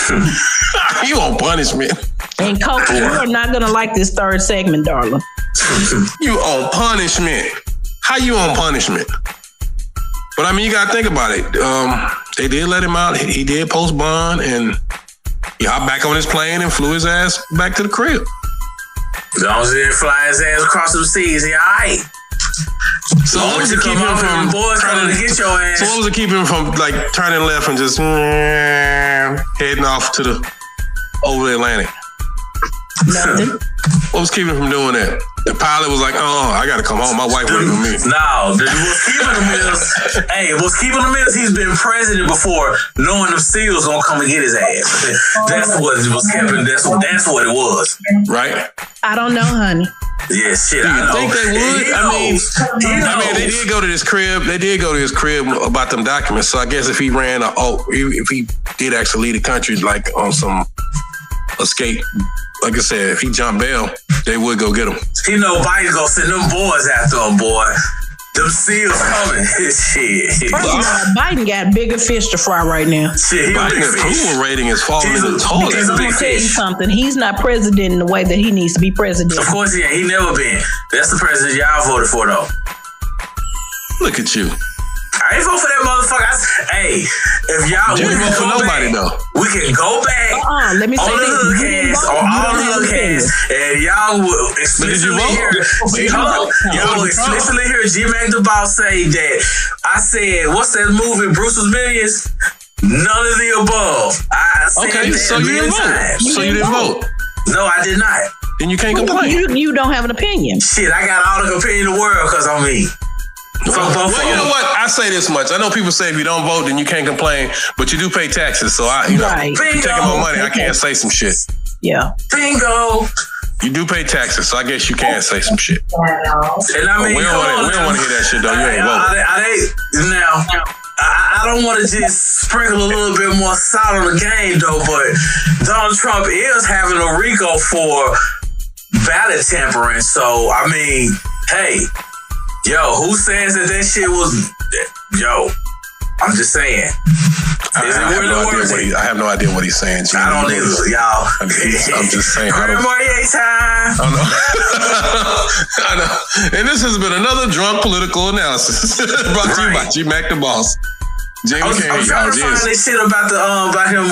S7: You on punishment.
S8: And Coach, you are not going to like this third segment, darling.
S7: You on punishment. How you on punishment? But I mean, you got to think about it. They did let him out. He did post bond, and he hopped back on his plane and flew his ass back to the crib.
S6: As long as he didn't fly his ass across the seas, he all right.
S7: So what was it keeping him from turning to get your ass? So what was it keeping him from like turning left and just heading off to over the Atlantic?
S8: Nothing.
S7: What was keeping him from doing that? The pilot was like, "Oh, I gotta come home. My wife waiting for me."
S6: No, what's keeping him is he's been president before, knowing the SEALs gonna come and get his ass. That's what was keeping. That's what it was.
S7: Right?
S8: I don't know, honey.
S6: Yeah, shit.
S7: Do you
S6: I
S7: think
S6: know.
S7: they would? I mean, they did go to his crib. They did go to his crib about them documents. So I guess if he if he did actually leave the country, like on some escape. Like I said, if he jumped bail, they would go get him.
S6: He know Biden's gonna send them boys after him, boy. Them SEALs coming. Shit.
S8: First of all, Biden got bigger fish to fry right now.
S6: Shit,
S7: Biden's approval rating is falling in the toilet.
S8: I'm gonna tell you something. He's not president in the way that he needs to be president.
S6: Of course he ain't. He never been. That's the president y'all voted for, though.
S7: Look at you.
S6: I ain't vote for that motherfucker. Hey, if y'all
S7: didn't vote for nobody though,
S6: we can go back
S8: let me say
S6: on the HoodCast or all the HoodCast, and y'all will explicitly hear. Y'all will explicitly hear G-Mac the Boss say that I said, "What's that movie? Bruce's Millions." None of the above. I said
S7: okay,
S6: that
S7: so you didn't vote. So you didn't vote.
S6: No, I did not.
S7: Then you can't complain.
S8: You don't have an opinion.
S6: Shit, I got all the opinion in the world because I'm me.
S7: Well, you know what? I say this much. I know people say if you don't vote, then you can't complain, but you do pay taxes. So if you're taking my money, I can't say some shit.
S8: Yeah.
S6: Bingo.
S7: You do pay taxes, so I guess you can say some shit.
S6: And I mean,
S7: we don't want to hear that shit though. You ain't voting.
S6: Now, I don't want to just sprinkle a little bit more salt on the game though, but Donald Trump is having a RICO for ballot tampering. So I mean, hey. Yo, who says that shit was... Yo, I'm just saying.
S7: I have no idea what he's saying. Gene.
S6: I don't either, y'all.
S7: I'm just saying.
S6: Moyer time.
S7: I know. I know. And this has been another drunk political analysis brought to you by G Mac the Boss. Jamie
S6: I'm trying to find this shit about him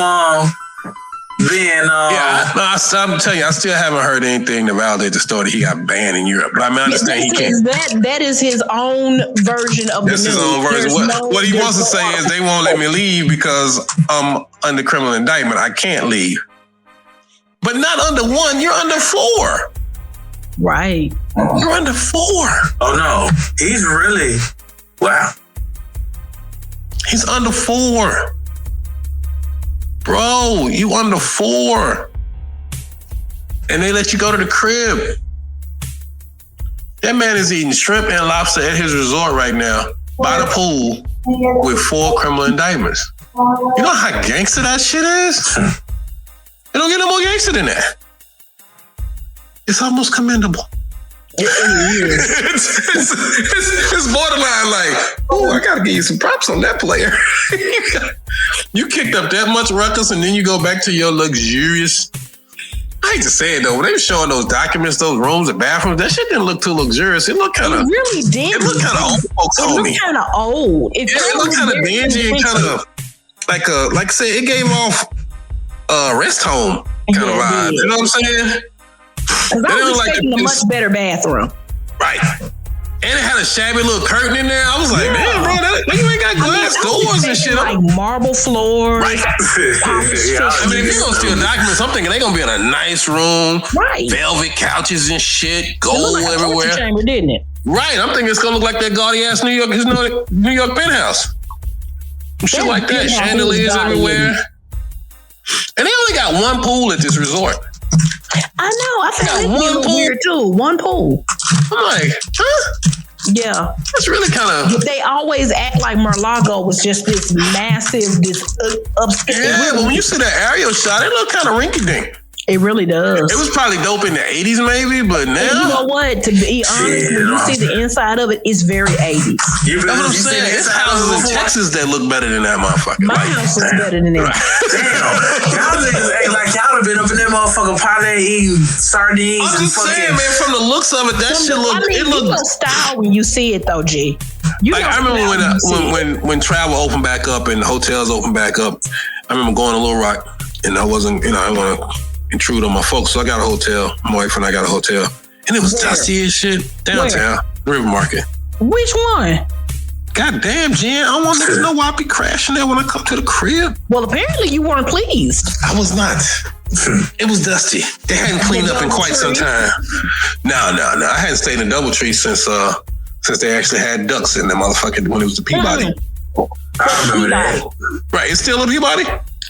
S6: being
S7: I'm telling you, I still haven't heard anything to validate the story that he got banned in Europe. But I mean, I understand he can't.
S8: That is his own version of the news.
S7: His own version. What he wants to say is they won't let me leave because I'm under criminal indictment. I can't leave. But not under 1. You're under 4.
S8: Right.
S7: You're under 4.
S6: Oh no, he's really wow.
S7: He's under 4. Bro, you under 4. And they let you go to the crib. That man is eating shrimp and lobster at his resort right now by the pool with 4 criminal indictments. You know how gangster that shit is? It don't get no more gangster than that. It's almost commendable. It's borderline like, oh, I gotta give you some props on that player. You kicked up that much ruckus and then you go back to your luxurious. I hate to say it though, when they were showing those documents, those rooms, the bathrooms, that shit didn't look too luxurious. It looked kind of.
S8: It really did.
S7: It looked kind of old folks on me.
S8: It looked kind of old.
S7: It looked kind of dingy and kind of like I said, it gave off rest home kind of vibe. You know what I'm saying?
S8: Because I was expecting a much better bathroom.
S7: Right. And it had a shabby little curtain in there. I was like, man, bro, you ain't got glass doors and shit.
S8: Like marble floors.
S7: Right. I mean, if you're going to steal documents, I'm thinking they're going to be in a nice room. Right. Velvet couches and shit. Gold everywhere.
S8: Chamber, didn't it?
S7: Right. I'm thinking it's going to look like that gaudy-ass New York penthouse. Shit like that. Chandeliers everywhere. And they only got one pool at this resort.
S8: I know. I think it's a little weird too. One pool.
S7: I'm like, huh?
S8: Yeah.
S7: That's really kind of.
S8: But they always act like Mar-a-Lago was just this massive, this upstairs.
S7: Yeah, but when you see that aerial shot, it looked kind of rinky-dink.
S8: It really does.
S7: It was probably dope in the 80s maybe, but now.
S8: And you know what? To be honest, when you see the inside of it, it's very 80s.
S7: That's what I'm saying. It's houses in Texas that look better than that motherfucker.
S8: My house is better than that.
S6: Damn. Y'all niggas act like y'all have been up in that motherfucker parlay eating sardines.
S7: I'm just saying, man, from the looks of it, that shit look.
S8: It looks style when you see it though, G.
S7: I remember when travel opened back up and hotels opened back up. I remember going to Little Rock and I wasn't, I want to intrude on my folks, so I got a hotel. My wife and I got a hotel, and it was dusty as shit downtown River Market.
S8: Which one?
S7: God damn, Jen, I don't want niggas to know why I be crashing there when I come to the crib.
S8: Well, apparently you weren't pleased.
S7: I was not. It was dusty. They hadn't cleaned up in quite some time. No. I hadn't stayed in Doubletree since they actually had ducks in the motherfucker when it was the Peabody.
S6: I remember that.
S7: Right, it's still a Peabody?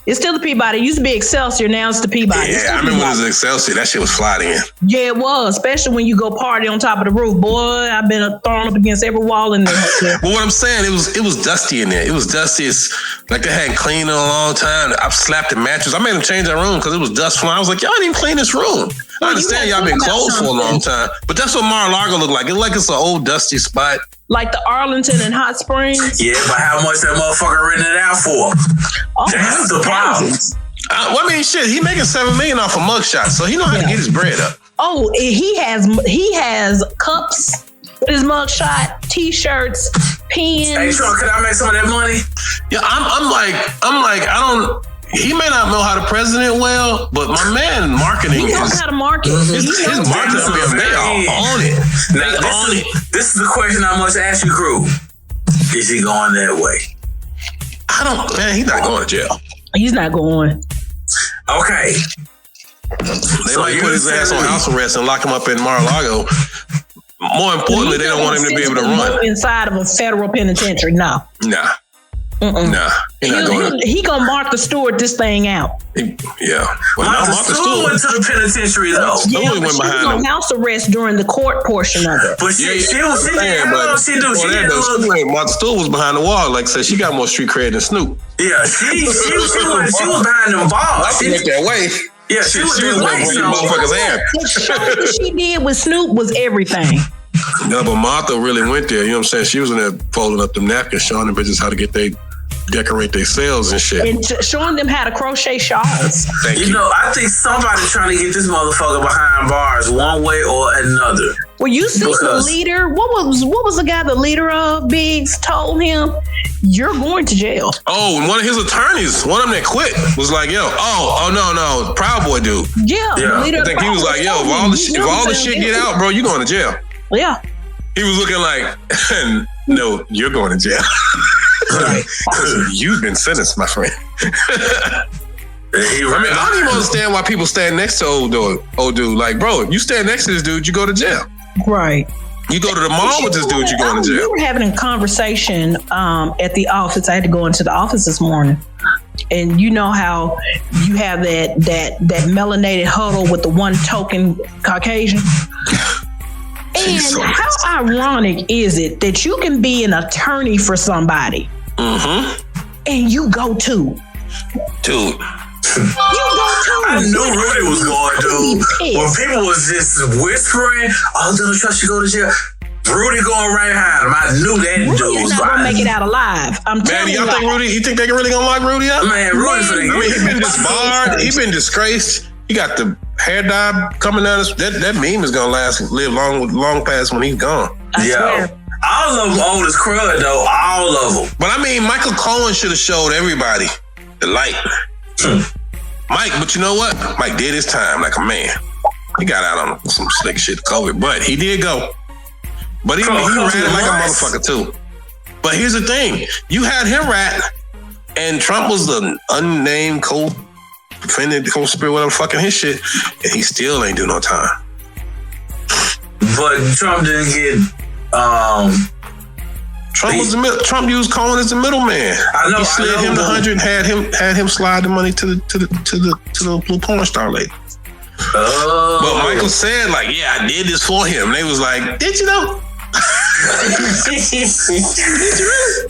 S8: It's still the Peabody. It used to be Excelsior. Now it's the Peabody.
S7: Yeah, I remember when it was Excelsior. That shit was fly then.
S8: Yeah, it was. Especially when you go party on top of the roof. Boy, I've been thrown up against every wall in there.
S7: But what I'm saying, it was dusty in there. It was dusty. It's like they hadn't cleaned in a long time. I slapped the mattress. I made them change that room because it was dust flying. I was like, y'all didn't clean this room. I understand y'all been closed for a long time. But that's what Mar-a-Lago looked like. It looked like it's an old dusty spot.
S8: Like the Arlington and Hot Springs?
S6: Yeah, but how much that motherfucker rented it out for?
S8: Oh,
S6: that's the problem.
S7: Well, I mean, shit, he making $7 million off a mugshot, so he know how to get his bread up.
S8: Oh, he has cups with his mugshot, T-shirts, pens.
S6: Hey, Sean, could I make some of that money?
S7: Yeah, I'm like, I don't. He may not know how to president well, but my man marketing.
S8: He knows how to market.
S7: His marketing, they are on it.
S6: This is the question I must ask you, crew. Is he going that way?
S7: He's not going to jail.
S8: He's not going.
S6: Okay.
S7: They might put his ass on house arrest and lock him up in Mar-a-Lago. More importantly, they don't want him to be able to run
S8: inside of a federal penitentiary. No.
S7: Nah. Nah,
S8: he gonna Martha Stewart this thing out.
S7: Yeah,
S6: Martha Stewart went to the penitentiary though.
S8: Yeah, she was on house arrest during the court portion of it.
S6: But she Martha
S7: Stewart was behind the wall. Like I said, she got more street cred than Snoop.
S6: Yeah, she was behind them balls.
S7: She went that way.
S6: Yeah, she was that way.
S7: Motherfuckers hair.
S8: The show that she did with Snoop was everything.
S7: No, but Martha really went there. You know what I'm saying? She was in there folding up them napkins, showing the bitches how to get their decorate their cells and shit.
S8: And showing them how to crochet shawls.
S6: You know, I think somebody trying to get this motherfucker behind bars one way or another.
S8: Well, you see the leader. What was the guy the leader of Biggs told him? You're going to jail.
S7: Oh, and one of his attorneys, one of them that quit, was like, "Yo, no, Proud Boy dude."
S8: Yeah.
S7: I think he was like, "Yo, if all the shit get out, bro, you going to jail."
S8: Yeah.
S7: He was looking like, "No, you're going to jail. You've been sentenced, my friend." I don't even understand why people stand next to old dude. Like, bro, if you stand next to this dude, you go to jail.
S8: Right.
S7: You go to the mall with this dude, you're going to jail.
S8: We were having a conversation at the office. I had to go into the office this morning. And you know how you have that melanated huddle with the one token Caucasian? And how ironic is it that you can be an attorney for somebody and you go to?
S7: Dude.
S6: I knew Rudy was going to. When people was just whispering, Donald Trump should go to jail. Rudy going right behind him. I knew that dude was
S8: not gonna make it out alive. I'm telling you.
S7: You think they can really gonna lock Rudy up?
S6: Man, Rudy.
S7: He's been disbarred. He's been disgraced. He got the hair dye coming down. That meme is gonna live long past when he's gone.
S8: I swear.
S6: All of them old as crud though. All of them.
S7: But I mean, Michael Cohen should have showed everybody the light. Mike, but you know what? Mike did his time like a man. He got out on some slick shit COVID, but he did go. But he ran it like a motherfucker too. But here's the thing: you had him rat, and Trump was the unnamed co-defendant, co-spirit, whatever fucking his shit, and he still ain't do no time.
S6: But Trump didn't get.
S7: Trump used Cohen as the middleman.
S6: I know.
S7: He slid him the 100 and had him slide the money to the blue porn star lady.
S6: Oh.
S7: But Michael said, like, yeah, I did this for him. And they was like, did you know? Did you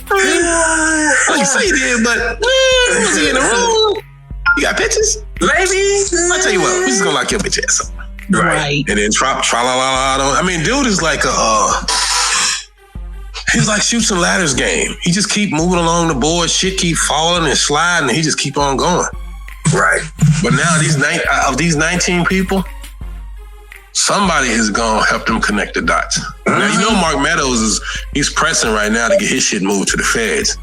S7: really? Well, you say you did, but was he in the room? You got pictures?
S6: Maybe.
S7: I'll tell you what, we just gonna lock your bitch ass up.
S8: Right.
S7: And then tra-la-la-la. I mean, dude is like he's like shoots and ladders game. He just keep moving along the board, shit keep falling and sliding, and he just keep on going.
S6: Right.
S7: But now these 19 people, somebody is gonna help them connect the dots. Now you know Mark Meadows he's pressing right now to get his shit moved to the feds.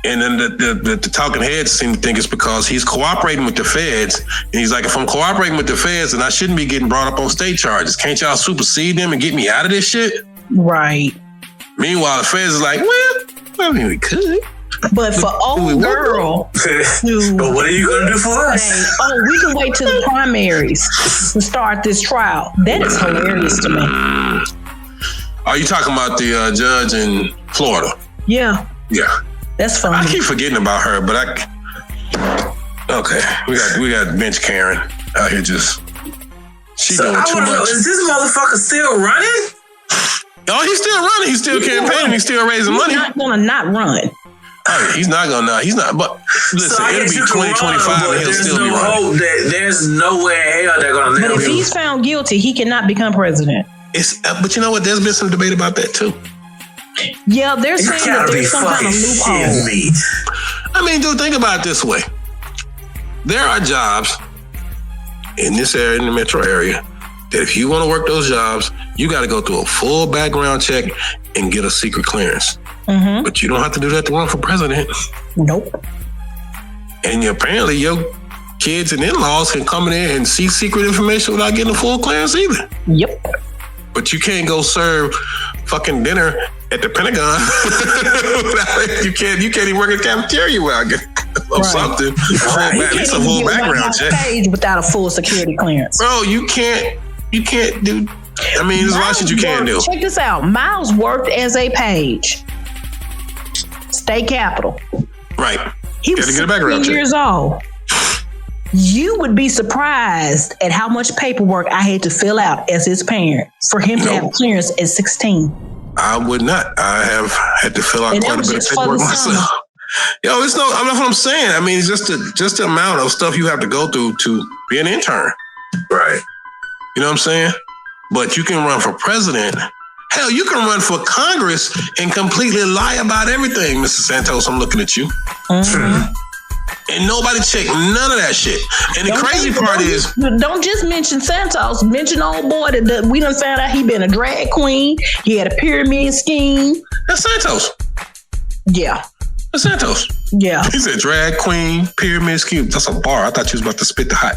S7: And then the talking heads seem to think it's because he's cooperating with the feds. And he's like, if I'm cooperating with the feds, then I shouldn't be getting brought up on state charges. Can't y'all supersede them and get me out of this shit?
S8: Right.
S7: Meanwhile, the feds is like, well, I mean, we could.
S8: But for old girl
S6: but what are you going to do for us?
S8: We can wait till the primaries to start this trial. That is hilarious to me.
S7: Are you talking about the judge in Florida?
S8: Yeah.
S7: Yeah.
S8: That's funny.
S7: I keep forgetting about her, but okay. We got bench Karen out here just doing too much.
S6: Is this motherfucker still running?
S7: Oh, he's still running. He's still campaigning. He's still raising money.
S8: He's not gonna not run.
S7: Oh, he's not gonna. He's not. But listen, it'll be 2025, and he'll still be running.
S6: There's no way in hell they're gonna let him.
S8: But if he's found guilty, he cannot become president.
S7: But you know what? There's been some debate about that too.
S8: Yeah, they're saying that there's some kind of loophole.
S7: I mean, dude, think about it this way. There are jobs in this area, in the metro area, that if you want to work those jobs, you got to go through a full background check and get a secret clearance. Mm-hmm. But you don't have to do that to run for president.
S8: Nope.
S7: And apparently your kids and in-laws can come in there and see secret information without getting a full clearance either.
S8: Yep.
S7: But you can't go serve fucking dinner at the Pentagon. you can't even work in the cafeteria without getting something. It's a full background check.
S8: Page without a full security clearance.
S7: Bro, you can't do. I mean, there's a lot of shit you can't do.
S8: Check this out. Miles worked as a page. State Capitol.
S7: Right.
S8: He was 16 years old. You would be surprised at how much paperwork I had to fill out as his parent for him to have clearance at 16.
S7: I would not. I have had to fill out quite a bit of paperwork myself. Yo, that's what I'm saying. I mean, it's just the amount of stuff you have to go through to be an intern.
S6: Right.
S7: You know what I'm saying? But you can run for president Hell, you can run for Congress and completely lie about everything, Mr. Santos. I'm looking at you.
S8: Mm-hmm.
S7: And nobody checked none of that shit. And the crazy part is...
S8: Don't just mention Santos. Mention old boy that we done found out he been a drag queen. He had a pyramid scheme.
S7: That's Santos.
S8: Yeah.
S7: That's Santos.
S8: Yeah.
S7: He said drag queen, pyramid scheme. That's a bar. I thought you was about to spit the hot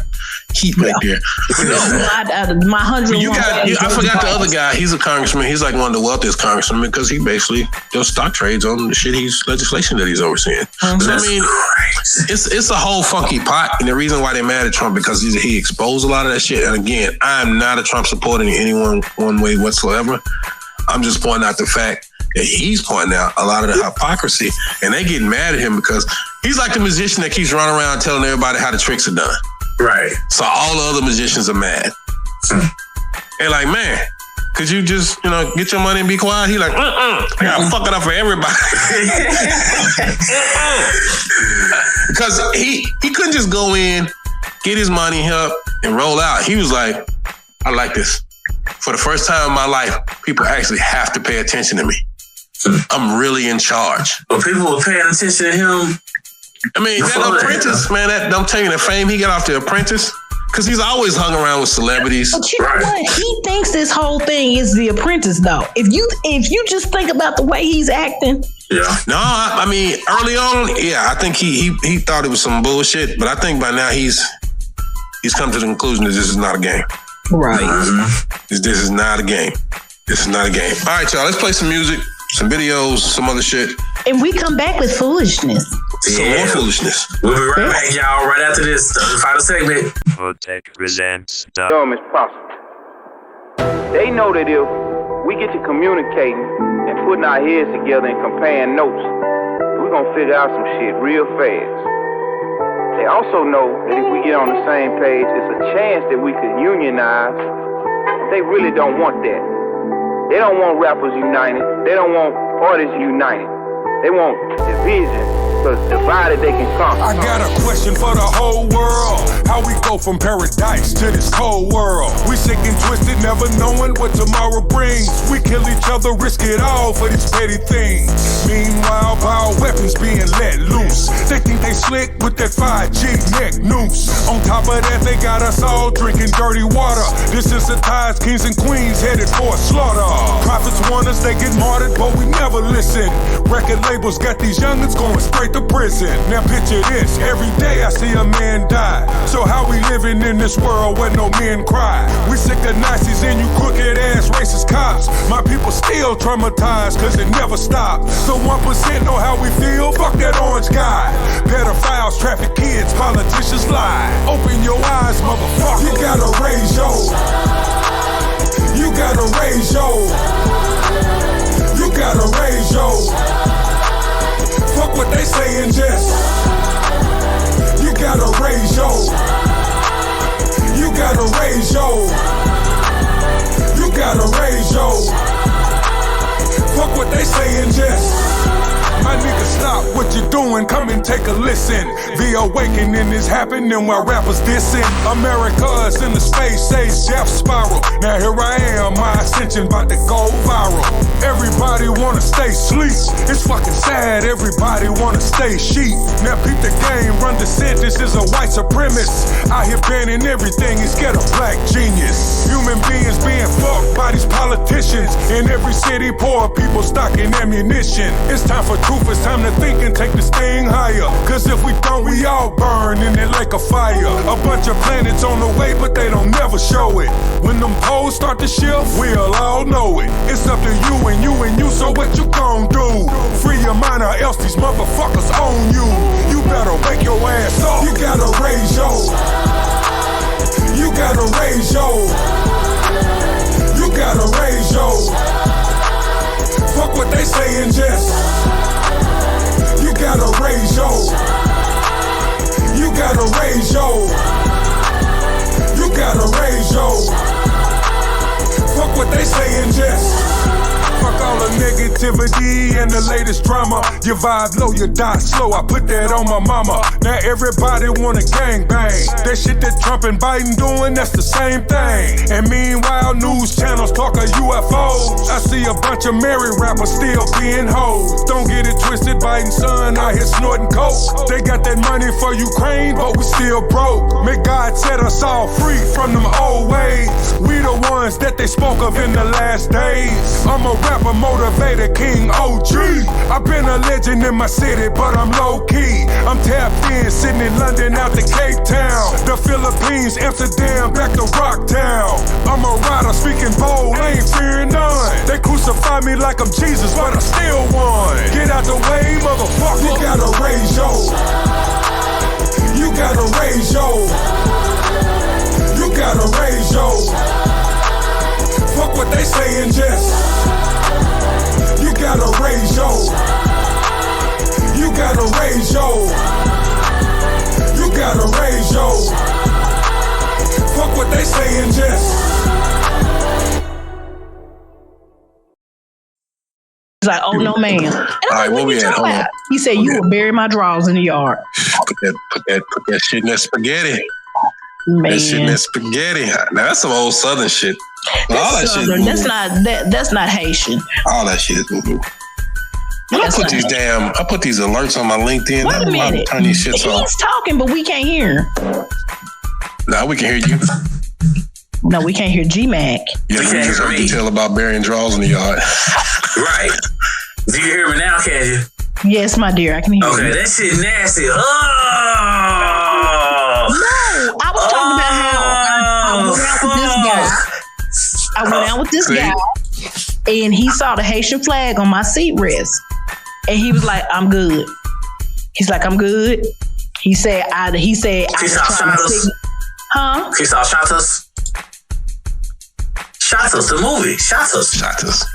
S7: heat right there. But no.
S8: My 101.
S7: I forgot the other guy. He's a congressman. He's like one of the wealthiest congressmen because he basically does stock trades on the shit legislation that he's overseeing.
S8: Mm-hmm.
S7: So, I mean, it's a whole funky pot. And the reason why they're mad at Trump because he exposed a lot of that shit. And again, I'm not a Trump supporter in any one way whatsoever. I'm just pointing out the fact that he's pointing out a lot of the hypocrisy, and they getting mad at him because he's like the musician that keeps running around telling everybody how the tricks are done.
S6: Right.
S7: So all the other musicians are mad. They're like, man, could you just, get your money and be quiet? He like, I gotta fuck it up for everybody. Because he couldn't just go in, get his money up, and roll out. He was like, I like this. For the first time in my life, people actually have to pay attention to me. I'm really in charge.
S6: But people were paying attention to him.
S7: I mean, that Apprentice, man, I'm telling you, the fame he got off The Apprentice, because he's always hung around with celebrities.
S8: But you know what? He thinks this whole thing is The Apprentice, though. If you just think about the way he's acting.
S7: Yeah. No, I mean, early on, I think he thought it was some bullshit, but I think by now he's come to the conclusion that this is not a game.
S8: Right.
S7: Mm-hmm. This is not a game. This is not a game. All right, y'all, let's play some music, some videos, some other shit.
S8: And we come back with foolishness.
S7: Some more foolishness.
S6: We'll be right back, y'all, right after this final segment.
S1: HoodTech presents the
S13: It's possible. They know that if we get to communicating and putting our heads together and comparing notes, we're going to figure out some shit real fast. They also know that if we get on the same page, it's a chance that we could unionize. They really don't want that. They don't want rappers united. They don't want artists united. They want division. Because divided they can conquer.
S10: I got a question for the whole world. How we go from paradise to this cold world? We sick and twisted, never knowing what tomorrow brings. We kill each other, risk it all for these petty things. Meanwhile, power weapons being let loose. They think they slick with that 5G neck noose. On top of that, they got us all drinking dirty water. Desensitized kings and queens headed for a slaughter. Prophets warn us they get martyred, but we never listen. Record labels got these youngins going straight to prison. Now picture this, every day I see a man die. So how we living in this world where no men cry? We sick of Nazis and you crooked ass racist cops. My people still traumatized cause it never stopped. So 1% know how we feel, fuck that orange guy. Pedophiles, traffic kids, politicians lie. Open your eyes, motherfucker. You gotta raise yo. You gotta raise yo. You gotta raise yo. Fuck what they saying, just. You gotta raise yo. You gotta raise yo. You gotta raise yo. Fuck what they saying, just. My nigga, stop what you doing, come and take a listen. The awakening is happening while rappers dissing. America is in the space age, Jeff Spiral. Now here I am, my ascension about to go viral. Everybody wanna stay sleep. It's fucking sad, everybody wanna stay sheep. Now peep the game, run descent, this is a white supremacist. Out here banning everything, he's get a black genius. Human beings being fucked by these politicians. In every city, poor people stocking ammunition. It's time for truth, it's time to think and take this thing higher. Cause if we don't, we all burn in it like a fire. A bunch of planets on the way, but they don't never show it. When them poles start to shift, we'll all know it. It's up to you and you and you, so what you gon' do? Free your mind or else these motherfuckers own you. You better wake your ass up. You gotta raise yo. You gotta raise yo. You gotta raise yo. Fuck what they saying, just. You gotta raise yo. You gotta raise yo. You gotta raise yo. Fuck what they saying, just. Fuck all the negativity and the latest drama. You vibe low, you die slow. I put that on my mama. Now everybody wanna gang bang. That shit that Trump and Biden doing, that's the same thing. And meanwhile, news channels talk of UFOs. I see a bunch of married rappers still being hoes. Don't get it twisted, Biden's son out here snorting coke. They got that money for Ukraine, but we still broke. May God set us all free from them old ways. We the ones that they spoke of in the last days. I'm a rapper, motivator, king, OG. I've been a legend in my city, but I'm low key. I'm tapped in, sitting in London out to Cape Town, the Philippines, Amsterdam, back to Rocktown. I'm a rider, speaking bold, I ain't fearing none. They crucify me like I'm Jesus, but I still won. Get out the way, motherfucker. You gotta raise yo. You gotta raise yo. You gotta raise yo. Fuck what they saying, just. You gotta raise yo. You gotta raise yo. You gotta raise yo. Fuck what they saying, just.
S8: He's like, oh no, ma'am. And
S7: All right, where we at? Hold on.
S8: He said, you will bury my drawers in the yard.
S7: Put that shit in that spaghetti.
S8: Man.
S7: That shit in that spaghetti. Now that's some old Southern shit. All that shit.
S8: That's not Haitian.
S7: All that shit is moving. I put these alerts on my LinkedIn.
S8: Wait a minute.
S7: Turn these shits off.
S8: He's talking, but we can't hear him.
S7: Now we can hear you.
S8: No, we can't hear G-Mac.
S7: Yeah, we just heard you tell about burying drawers in the yard.
S6: Right. Do you hear me now, can you?
S8: Yes, my dear, I can hear you.
S6: Okay, that shit nasty. Oh!
S8: No, I was talking about how I went out with this guy, and he saw the Haitian flag on my seat rest, and he was like, "I'm good." He's like, "I'm good." He said, "I." He said, "I was trying to signal." Huh?
S6: He saw Shatas. Shatas, the movie. Shatas.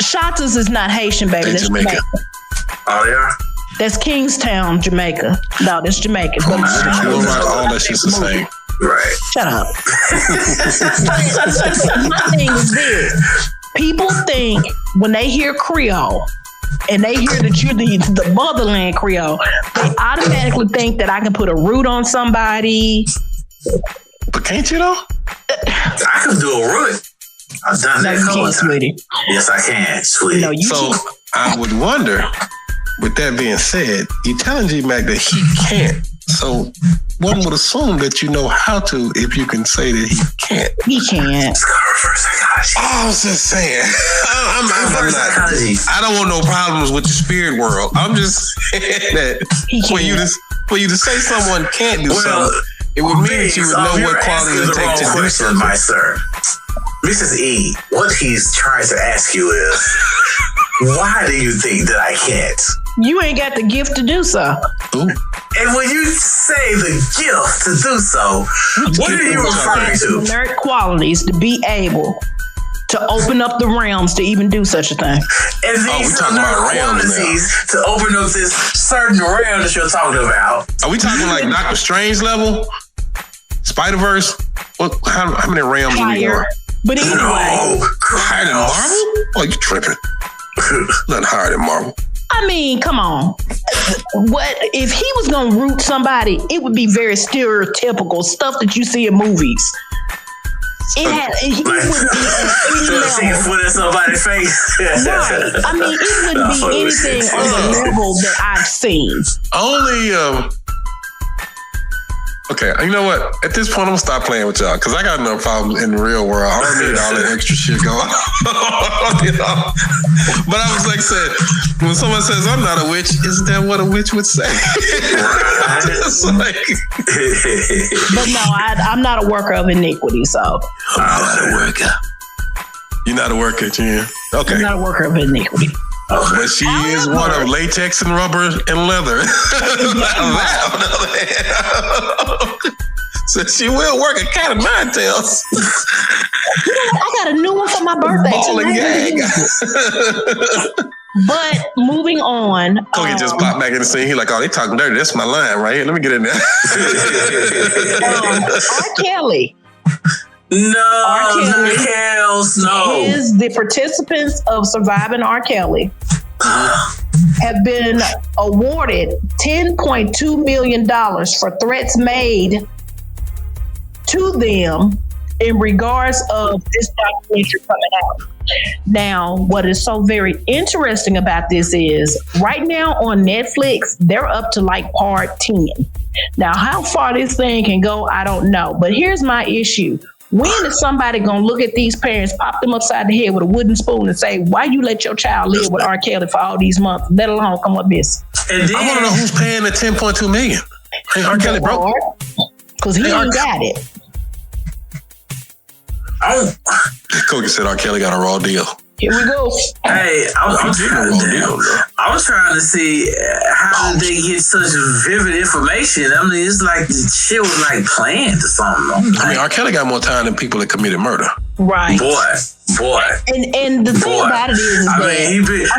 S8: Shatas is not Haitian, baby. That's Jamaica.
S6: Oh, they are?
S8: That's Kingstown, Jamaica. No, that's Jamaica.
S7: All that shit's the same.
S6: Right.
S8: Shut up. My thing is this. People think when they hear Creole and they hear that you're the motherland Creole, they automatically think that I can put a root on somebody.
S7: But can't you though?
S6: I can do a root. I've done that a couple times. Sweetie. Yes, I can, sweetie.
S8: No,
S7: so can't. I would wonder, with that being said, you're telling G-Mac that he can't. So one would assume that you know how to if you can say that he can't.
S8: He can't.
S7: I was just saying. I'm not. I don't want no problems with the spirit world. I'm just saying that for you to say someone can't do something, it would mean that you would know what quality it takes to do something.
S6: My sir. Mrs. E, what he's trying to ask you is, why do you think that I can't?
S8: You ain't got the gift to do so.
S7: Ooh.
S6: And when you say the gift to do so, what are you referring to?
S8: Inherent qualities to be able to open up the realms to even do such a thing.
S6: And these are qualities to open up this certain realm that you're talking about.
S7: Are we talking like Doctor Strange level? Spider-Verse? How many realms are we on?
S8: But anyway.
S6: No,
S7: higher than Marvel? Oh, you tripping. Nothing higher than Marvel.
S8: I mean, come on. What if he was gonna root somebody? It would be very stereotypical stuff that you see in movies. He wouldn't be
S6: seeing foot in somebody's face.
S8: Right. I mean, it wouldn't be anything on the level that I've seen.
S7: Only okay, you know what? At this point, I'm gonna stop playing with y'all because I got enough problems in the real world. I don't need all that extra shit going on. You know? But I was like said, when someone says I'm not a witch, isn't that what a witch would say?
S8: But no, I'm not a worker of iniquity, so.
S7: I'm not a worker. You're not a worker, Jen? Okay.
S8: I'm not a worker of iniquity.
S7: But she is one of latex and rubber and leather. So she will work at Cat of Nine Tails.
S8: I got a new one for my birthday.
S7: Ball and gag.
S8: But moving on.
S7: Cody just popped back in the scene. He like, oh, they talking dirty. That's my line right here. Let me get in there.
S8: R. Kelly. R. Kelly,
S6: no.
S8: The participants of Surviving R. Kelly have been awarded $10.2 million for threats made to them in regards of this documentary coming out. Now, what is so very interesting about this is right now on Netflix, they're up to like part 10. Now, how far this thing can go, I don't know. But here's my issue. When is somebody going to look at these parents, pop them upside the head with a wooden spoon and say, why you let your child live with R. Kelly for all these months, let alone come with this?
S7: And then, I want to know who's paying the $10.2 million. Hey, R. Kelly broke.
S8: Because he ain't got it.
S7: Kogi said R. Kelly got a raw deal.
S8: Here we go.
S6: Hey, I was trying to see how did they get such vivid information. I mean, it's like the shit was like planned or something.
S7: I mean, R. Kelly got more time than people that committed murder.
S8: Right.
S6: Boy.
S8: And the thing about it is
S6: I'm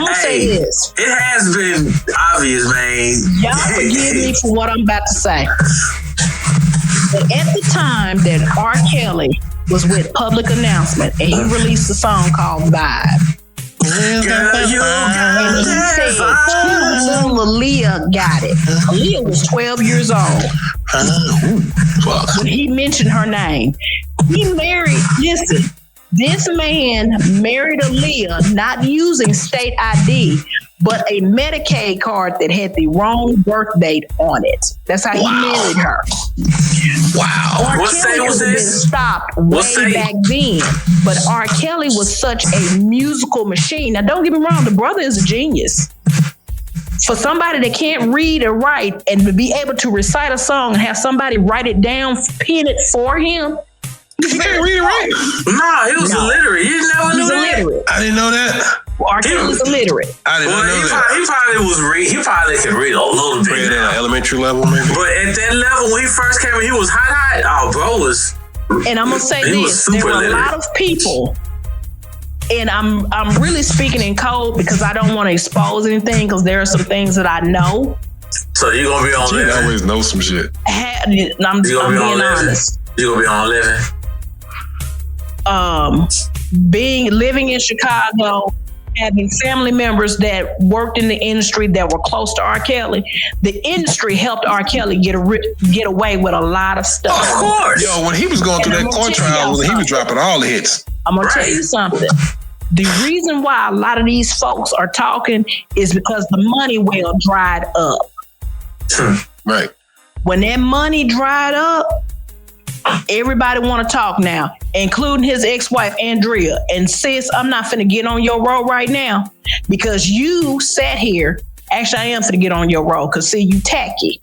S6: gonna
S8: say this.
S6: It has been obvious, man.
S8: Y'all forgive me for what I'm about to say. But at the time that R. Kelly was with Public Announcement, and he released a song called Vibe. And he said, little Aaliyah got it. Aaliyah was 12 years old. When he mentioned her name, he married, listen, this man married Aaliyah not using state ID, but a Medicaid card that had the wrong birth date on it. That's how he married her.
S7: Wow.
S8: R. Kelly was been stopped way back then, but R. Kelly was such a musical machine. Now, don't get me wrong, the brother is a genius. For somebody that can't read or write and to be able to recite a song and have somebody write it down, pen it for him.
S7: He can't read it right.
S6: Nah, he was illiterate. You never knew that?
S8: Illiterate.
S7: I didn't know that.
S8: R. Kelly's illiterate.
S7: I didn't know that.
S6: He probably was he probably could read a little bit.
S7: Read at an elementary level, maybe.
S6: But at that level, when he first came in, he was hot. Oh, bro was.
S8: And I'm gonna say this: there were a lot of people, and I'm really speaking in code because I don't want to expose anything because there are some things that I know.
S6: So you gonna be on?
S7: You always know some shit.
S8: I'm being honest.
S6: You gonna be on 11?
S8: Living in Chicago, having family members that worked in the industry that were close to R. Kelly, the industry helped R. Kelly get away with a lot of stuff.
S6: Of course.
S7: Yo, when he was going through that court trial, he was dropping all the hits.
S8: I'm going to tell you something. The reason why a lot of these folks are talking is because the money well dried up.
S7: Right.
S8: When that money dried up, everybody want to talk now, including his ex-wife, Andrea. And sis, I'm not finna get on your road right now because you sat here. Actually, I am finna get on your road because, see, you tacky.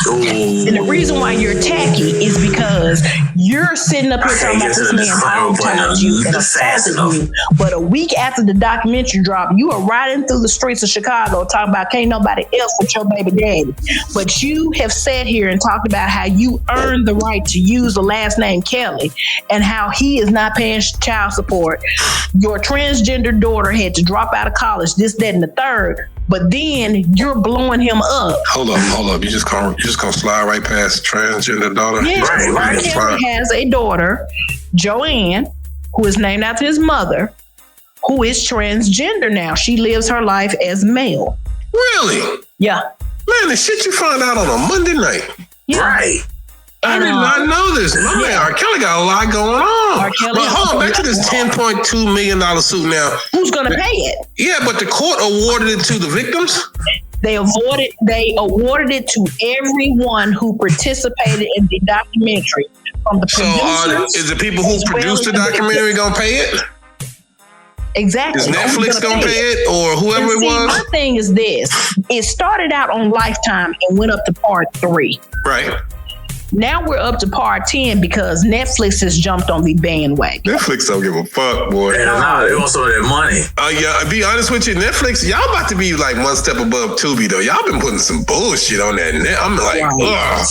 S8: And the reason why you're tacky is because you're sitting up here talking about this man traumatized you and assaulted you. But a week after the documentary dropped, you are riding through the streets of Chicago talking about can't nobody else with your baby daddy. But you have sat here and talked about how you earned the right to use the last name Kelly and how he is not paying child support. Your transgender daughter had to drop out of college, this, that, and the third. But then you're blowing him up.
S7: Hold up. You just gonna slide right past transgender daughter?
S8: Yeah, R. Kelly has a daughter, Joanne, who is named after his mother, who is transgender now. She lives her life as male.
S7: Really?
S8: Yeah.
S7: Man, the shit you find out on a Monday night.
S8: Yeah.
S6: Right.
S7: I did not know this. My man, R. Kelly got a lot going on. But hold on, back to this $10.2 million suit now.
S8: Who's going to pay it?
S7: Yeah, but the court awarded it to the victims?
S8: They awarded it to everyone who participated in the documentary. From the producers.
S7: So is the people who produced the documentary going to pay it?
S8: Exactly.
S7: Is Netflix going to pay it or whoever it was?
S8: My thing is this. It started out on Lifetime and went up to part 3.
S7: Right.
S8: Now we're up to part 10 because Netflix has jumped on the bandwagon.
S7: Netflix don't give a fuck, boy.
S6: Nah, they want some of their money.
S7: Yeah, to be honest with you, Netflix, y'all about to be like one step above Tubi, though. Y'all been putting some bullshit on that net. I'm like, ugh.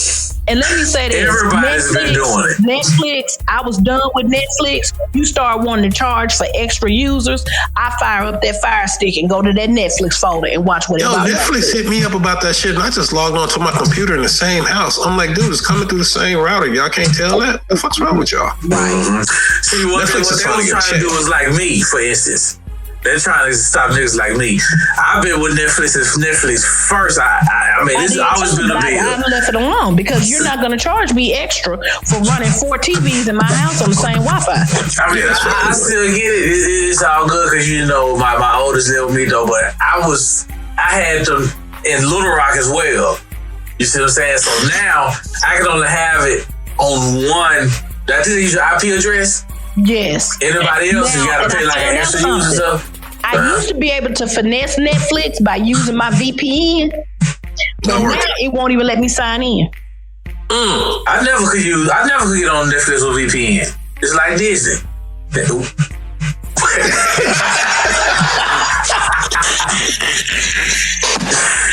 S8: And let me say this.
S6: Everybody's been doing it.
S8: Netflix, I was done with Netflix. You start wanting to charge for extra users, I fire up that Fire Stick and go to that Netflix folder and watch what
S7: Netflix hit me up about that shit, and I just logged on to my computer in the same house. I'm like, dude, it's coming through the same router. Y'all can't tell that? What the fuck's wrong with y'all?
S6: Right. See, what they was trying to do is like me, for instance. They're trying to stop niggas like me. I've been with Netflix since Netflix first. I mean, this has always been a big.
S8: I left it alone because you're not going to charge me extra for running 4 TVs in my house on the same Wi-Fi.
S6: I mean, I still get it. It's all good because you know my oldest live with me though. But I had them in Little Rock as well. You see what I'm saying? So now I can only have it on one. Did you use your IP address?
S8: Yes.
S6: Anybody else, you got to pay like extra use and stuff.
S8: I used to be able to finesse Netflix by using my VPN, but now it won't even let me sign in.
S6: I never could get on Netflix with VPN. It's like Disney.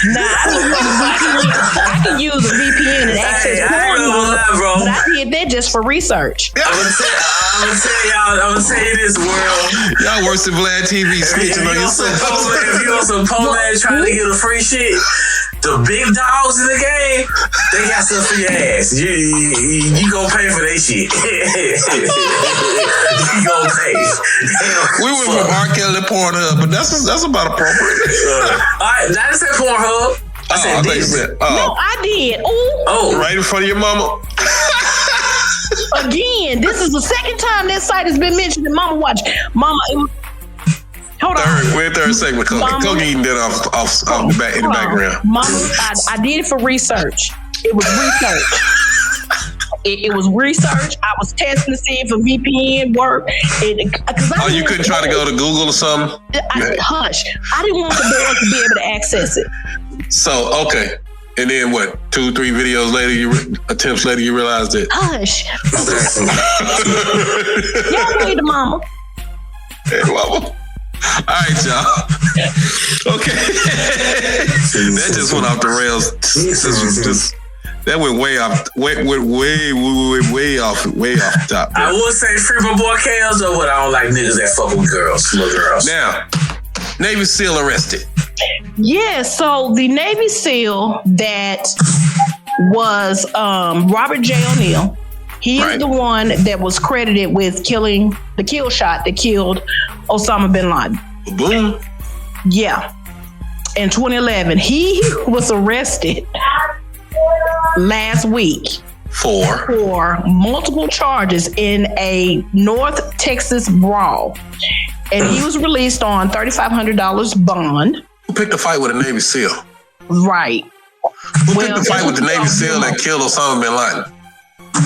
S8: I can use a VPN and access Pornhub, bro. But I did that just for research.
S6: I'm gonna tell you this, world.
S7: Y'all worse than Vlad TV snitching on yourself.
S6: If you on some Poland trying to get a free shit, the big dogs in the game, they got stuff for your ass. You gonna pay for that shit. You gonna pay.
S7: We went from R. Kelly to Pornhub, but that's about appropriate.
S6: All right, I didn't say Pornhub. I said Disney.
S8: No, I did. Ooh.
S7: Right in front of your mama.
S8: Again, this is the second time that site has been mentioned in Mama Watch. Mama, hold on.
S7: We're in third segment. Coke eating that off in the background.
S8: Mama, I did it for research. It was research. It was research. I was testing to see if a VPN worked.
S7: You couldn't try to go to Google or something?
S8: Hush. I didn't want the boys to be able to access it.
S7: So, okay. And then what? 2-3 videos later, attempts later, you realized it.
S8: Hush. Y'all pay the mama.
S7: Hey, mama. All right, y'all. Okay. That just went off the rails. That went way off, way off the top.
S6: I would say free my boy Kales, though, but I don't like niggas that fuck with girls, little girls.
S7: Now, Navy SEAL arrested.
S8: Yeah, so the Navy SEAL that was Robert J. O'Neill, he is the one that was credited with killing the kill shot that killed Osama bin Laden.
S7: Boom.
S8: Yeah. In 2011, he was arrested last week for multiple charges in a North Texas brawl. And he was released on $3,500 bond.
S7: Who picked a fight with a Navy SEAL?
S8: Right.
S7: Who picked a fight with the Navy SEAL that killed Osama bin Laden?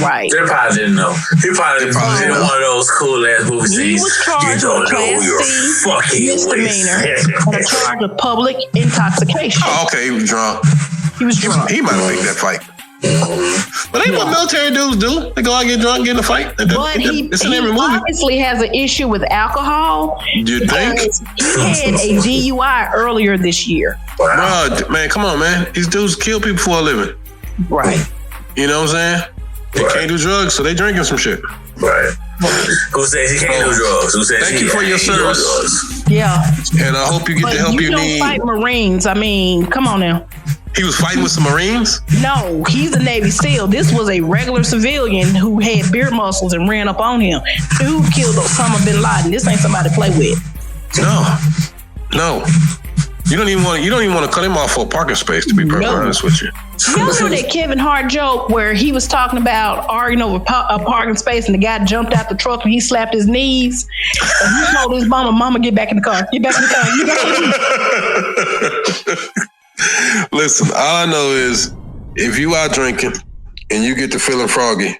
S8: Right.
S6: They probably didn't know. He probably didn't know. One of those cool ass movies.
S8: He was charged with Class C misdemeanor on a charge of public intoxication.
S7: Oh, okay, he was drunk.
S8: He was drunk.
S7: He might have picked that fight. But ain't what military dudes do. They go out and get drunk, get in a fight.
S8: But he obviously has an issue with alcohol.
S7: You think?
S8: He had a DUI earlier this year.
S7: Bro, man, come on, man. These dudes kill people for a living.
S8: Right.
S7: You know what I'm saying? They can't do drugs, so they drinking some shit.
S6: Right. Who says he can't do drugs? Who says
S7: Thank you for your service.
S8: Yeah.
S7: And I hope you get the help you need.
S8: You don't fight Marines. I mean, come on now.
S7: He was fighting with some Marines?
S8: No, he's a Navy SEAL. This was a regular civilian who had beer muscles and ran up on him. Dude killed Osama bin Laden. This ain't somebody to play with.
S7: No. You don't even want to cut him off for a parking space, to be perfectly honest with you.
S8: You know that Kevin Hart joke where he was talking about arguing over a parking space and the guy jumped out the truck and he slapped his knees and he told his mama, get back in the car. Get back in the car.
S7: Listen, all I know is if you out drinking and you get to feeling froggy,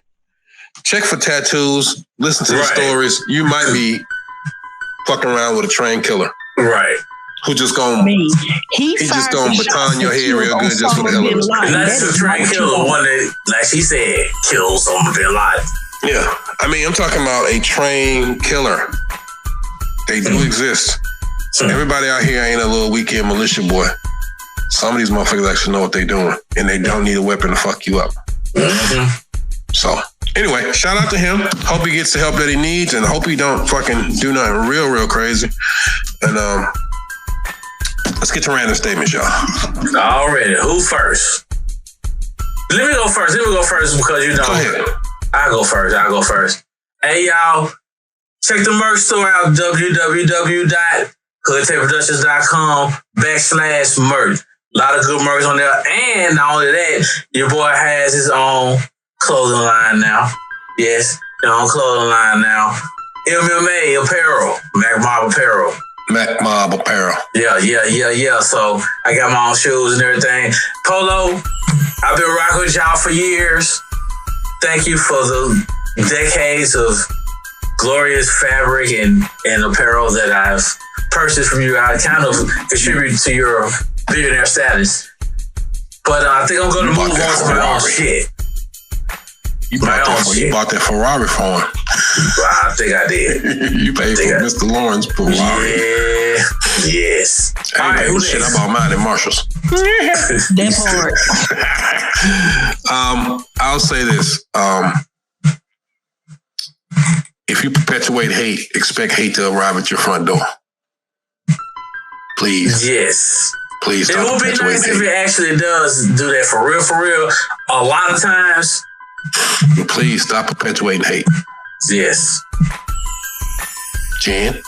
S7: check for tattoos, listen to the stories. You might be fucking around with a trained killer.
S6: Right.
S7: Who just gonna baton your head real good just for the hell of it.
S6: And that's the trained killer, one that, like she said, kills Osama bin Laden.
S7: Yeah. I mean, I'm talking about a trained killer. They do exist. Everybody out here ain't a little weekend militia boy. Some of these motherfuckers actually know what they're doing, and they don't need a weapon to fuck you up. So anyway, shout out to him. Hope he gets the help that he needs, and hope he don't fucking do nothing real crazy. And let's get to random statements, y'all.
S6: Already, who first? Let me go first because you know.
S7: Go ahead.
S6: I'll go first. Hey, y'all, check the merch store out, www.hoodtechproductions.com/merch. A lot of good merch on there. And not only that, your boy has his own clothing line now. Yes, your own clothing line now. MMA apparel, Mac Mob apparel.
S7: Mac Mob apparel.
S6: Yeah. So I got my own shoes and everything. Polo, I've been rocking with y'all for years. Thank you for the decades of glorious fabric and apparel that I've purchased from you. I kind of contribute to your billionaire status. But I think I'm going to move on to my own shit.
S7: You bought that Ferrari for him.
S6: I think I did.
S7: You paid for Mr. Lawrence Ferrari.
S6: Yeah. Yes.
S7: Hey, all right, shit, I bought mine at Marshall's.
S8: That part.
S7: I'll say this. If you perpetuate hate, expect hate to arrive at your front door. Please.
S6: Yes.
S7: Please.
S6: It would be nice if it actually does do that for real. A lot of times.
S7: Please stop perpetuating hate.
S6: Yes.
S7: Jen?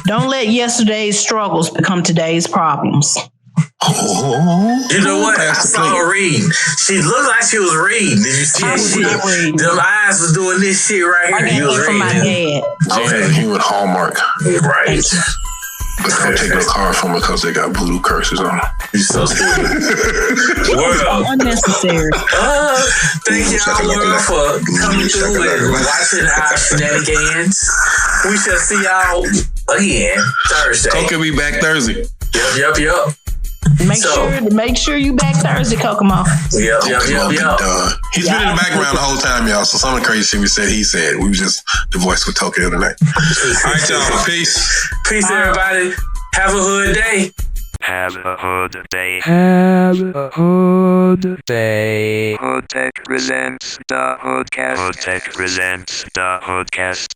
S8: Don't let yesterday's struggles become today's problems.
S6: You know what? I saw her read. She looked like she was reading. Did you see that shit? Them eyes was doing this shit right here.
S8: I got it from my dad.
S7: Okay. He went Hallmark.
S6: Right.
S7: But don't take no cars from her because they got voodoo curses on them.
S6: You so stupid.
S8: Well, unnecessary.
S6: Thank y'all world for coming through and watching our shenanigans. We shall see y'all again Thursday.
S7: Coca be back Thursday.
S6: Yep.
S8: Make sure you back Thursday, Kokomo.
S6: Yep.
S7: He's been in the background the whole time, y'all. So some of the crazy shit we said, he said. We was just the voice with Tokyo tonight. All right, y'all. Peace.
S6: Peace, everybody. Have a hood day.
S1: Have a hood day.
S14: Have a hood day.
S1: HoodTech presents the HoodCast. HoodTech presents the HoodCast.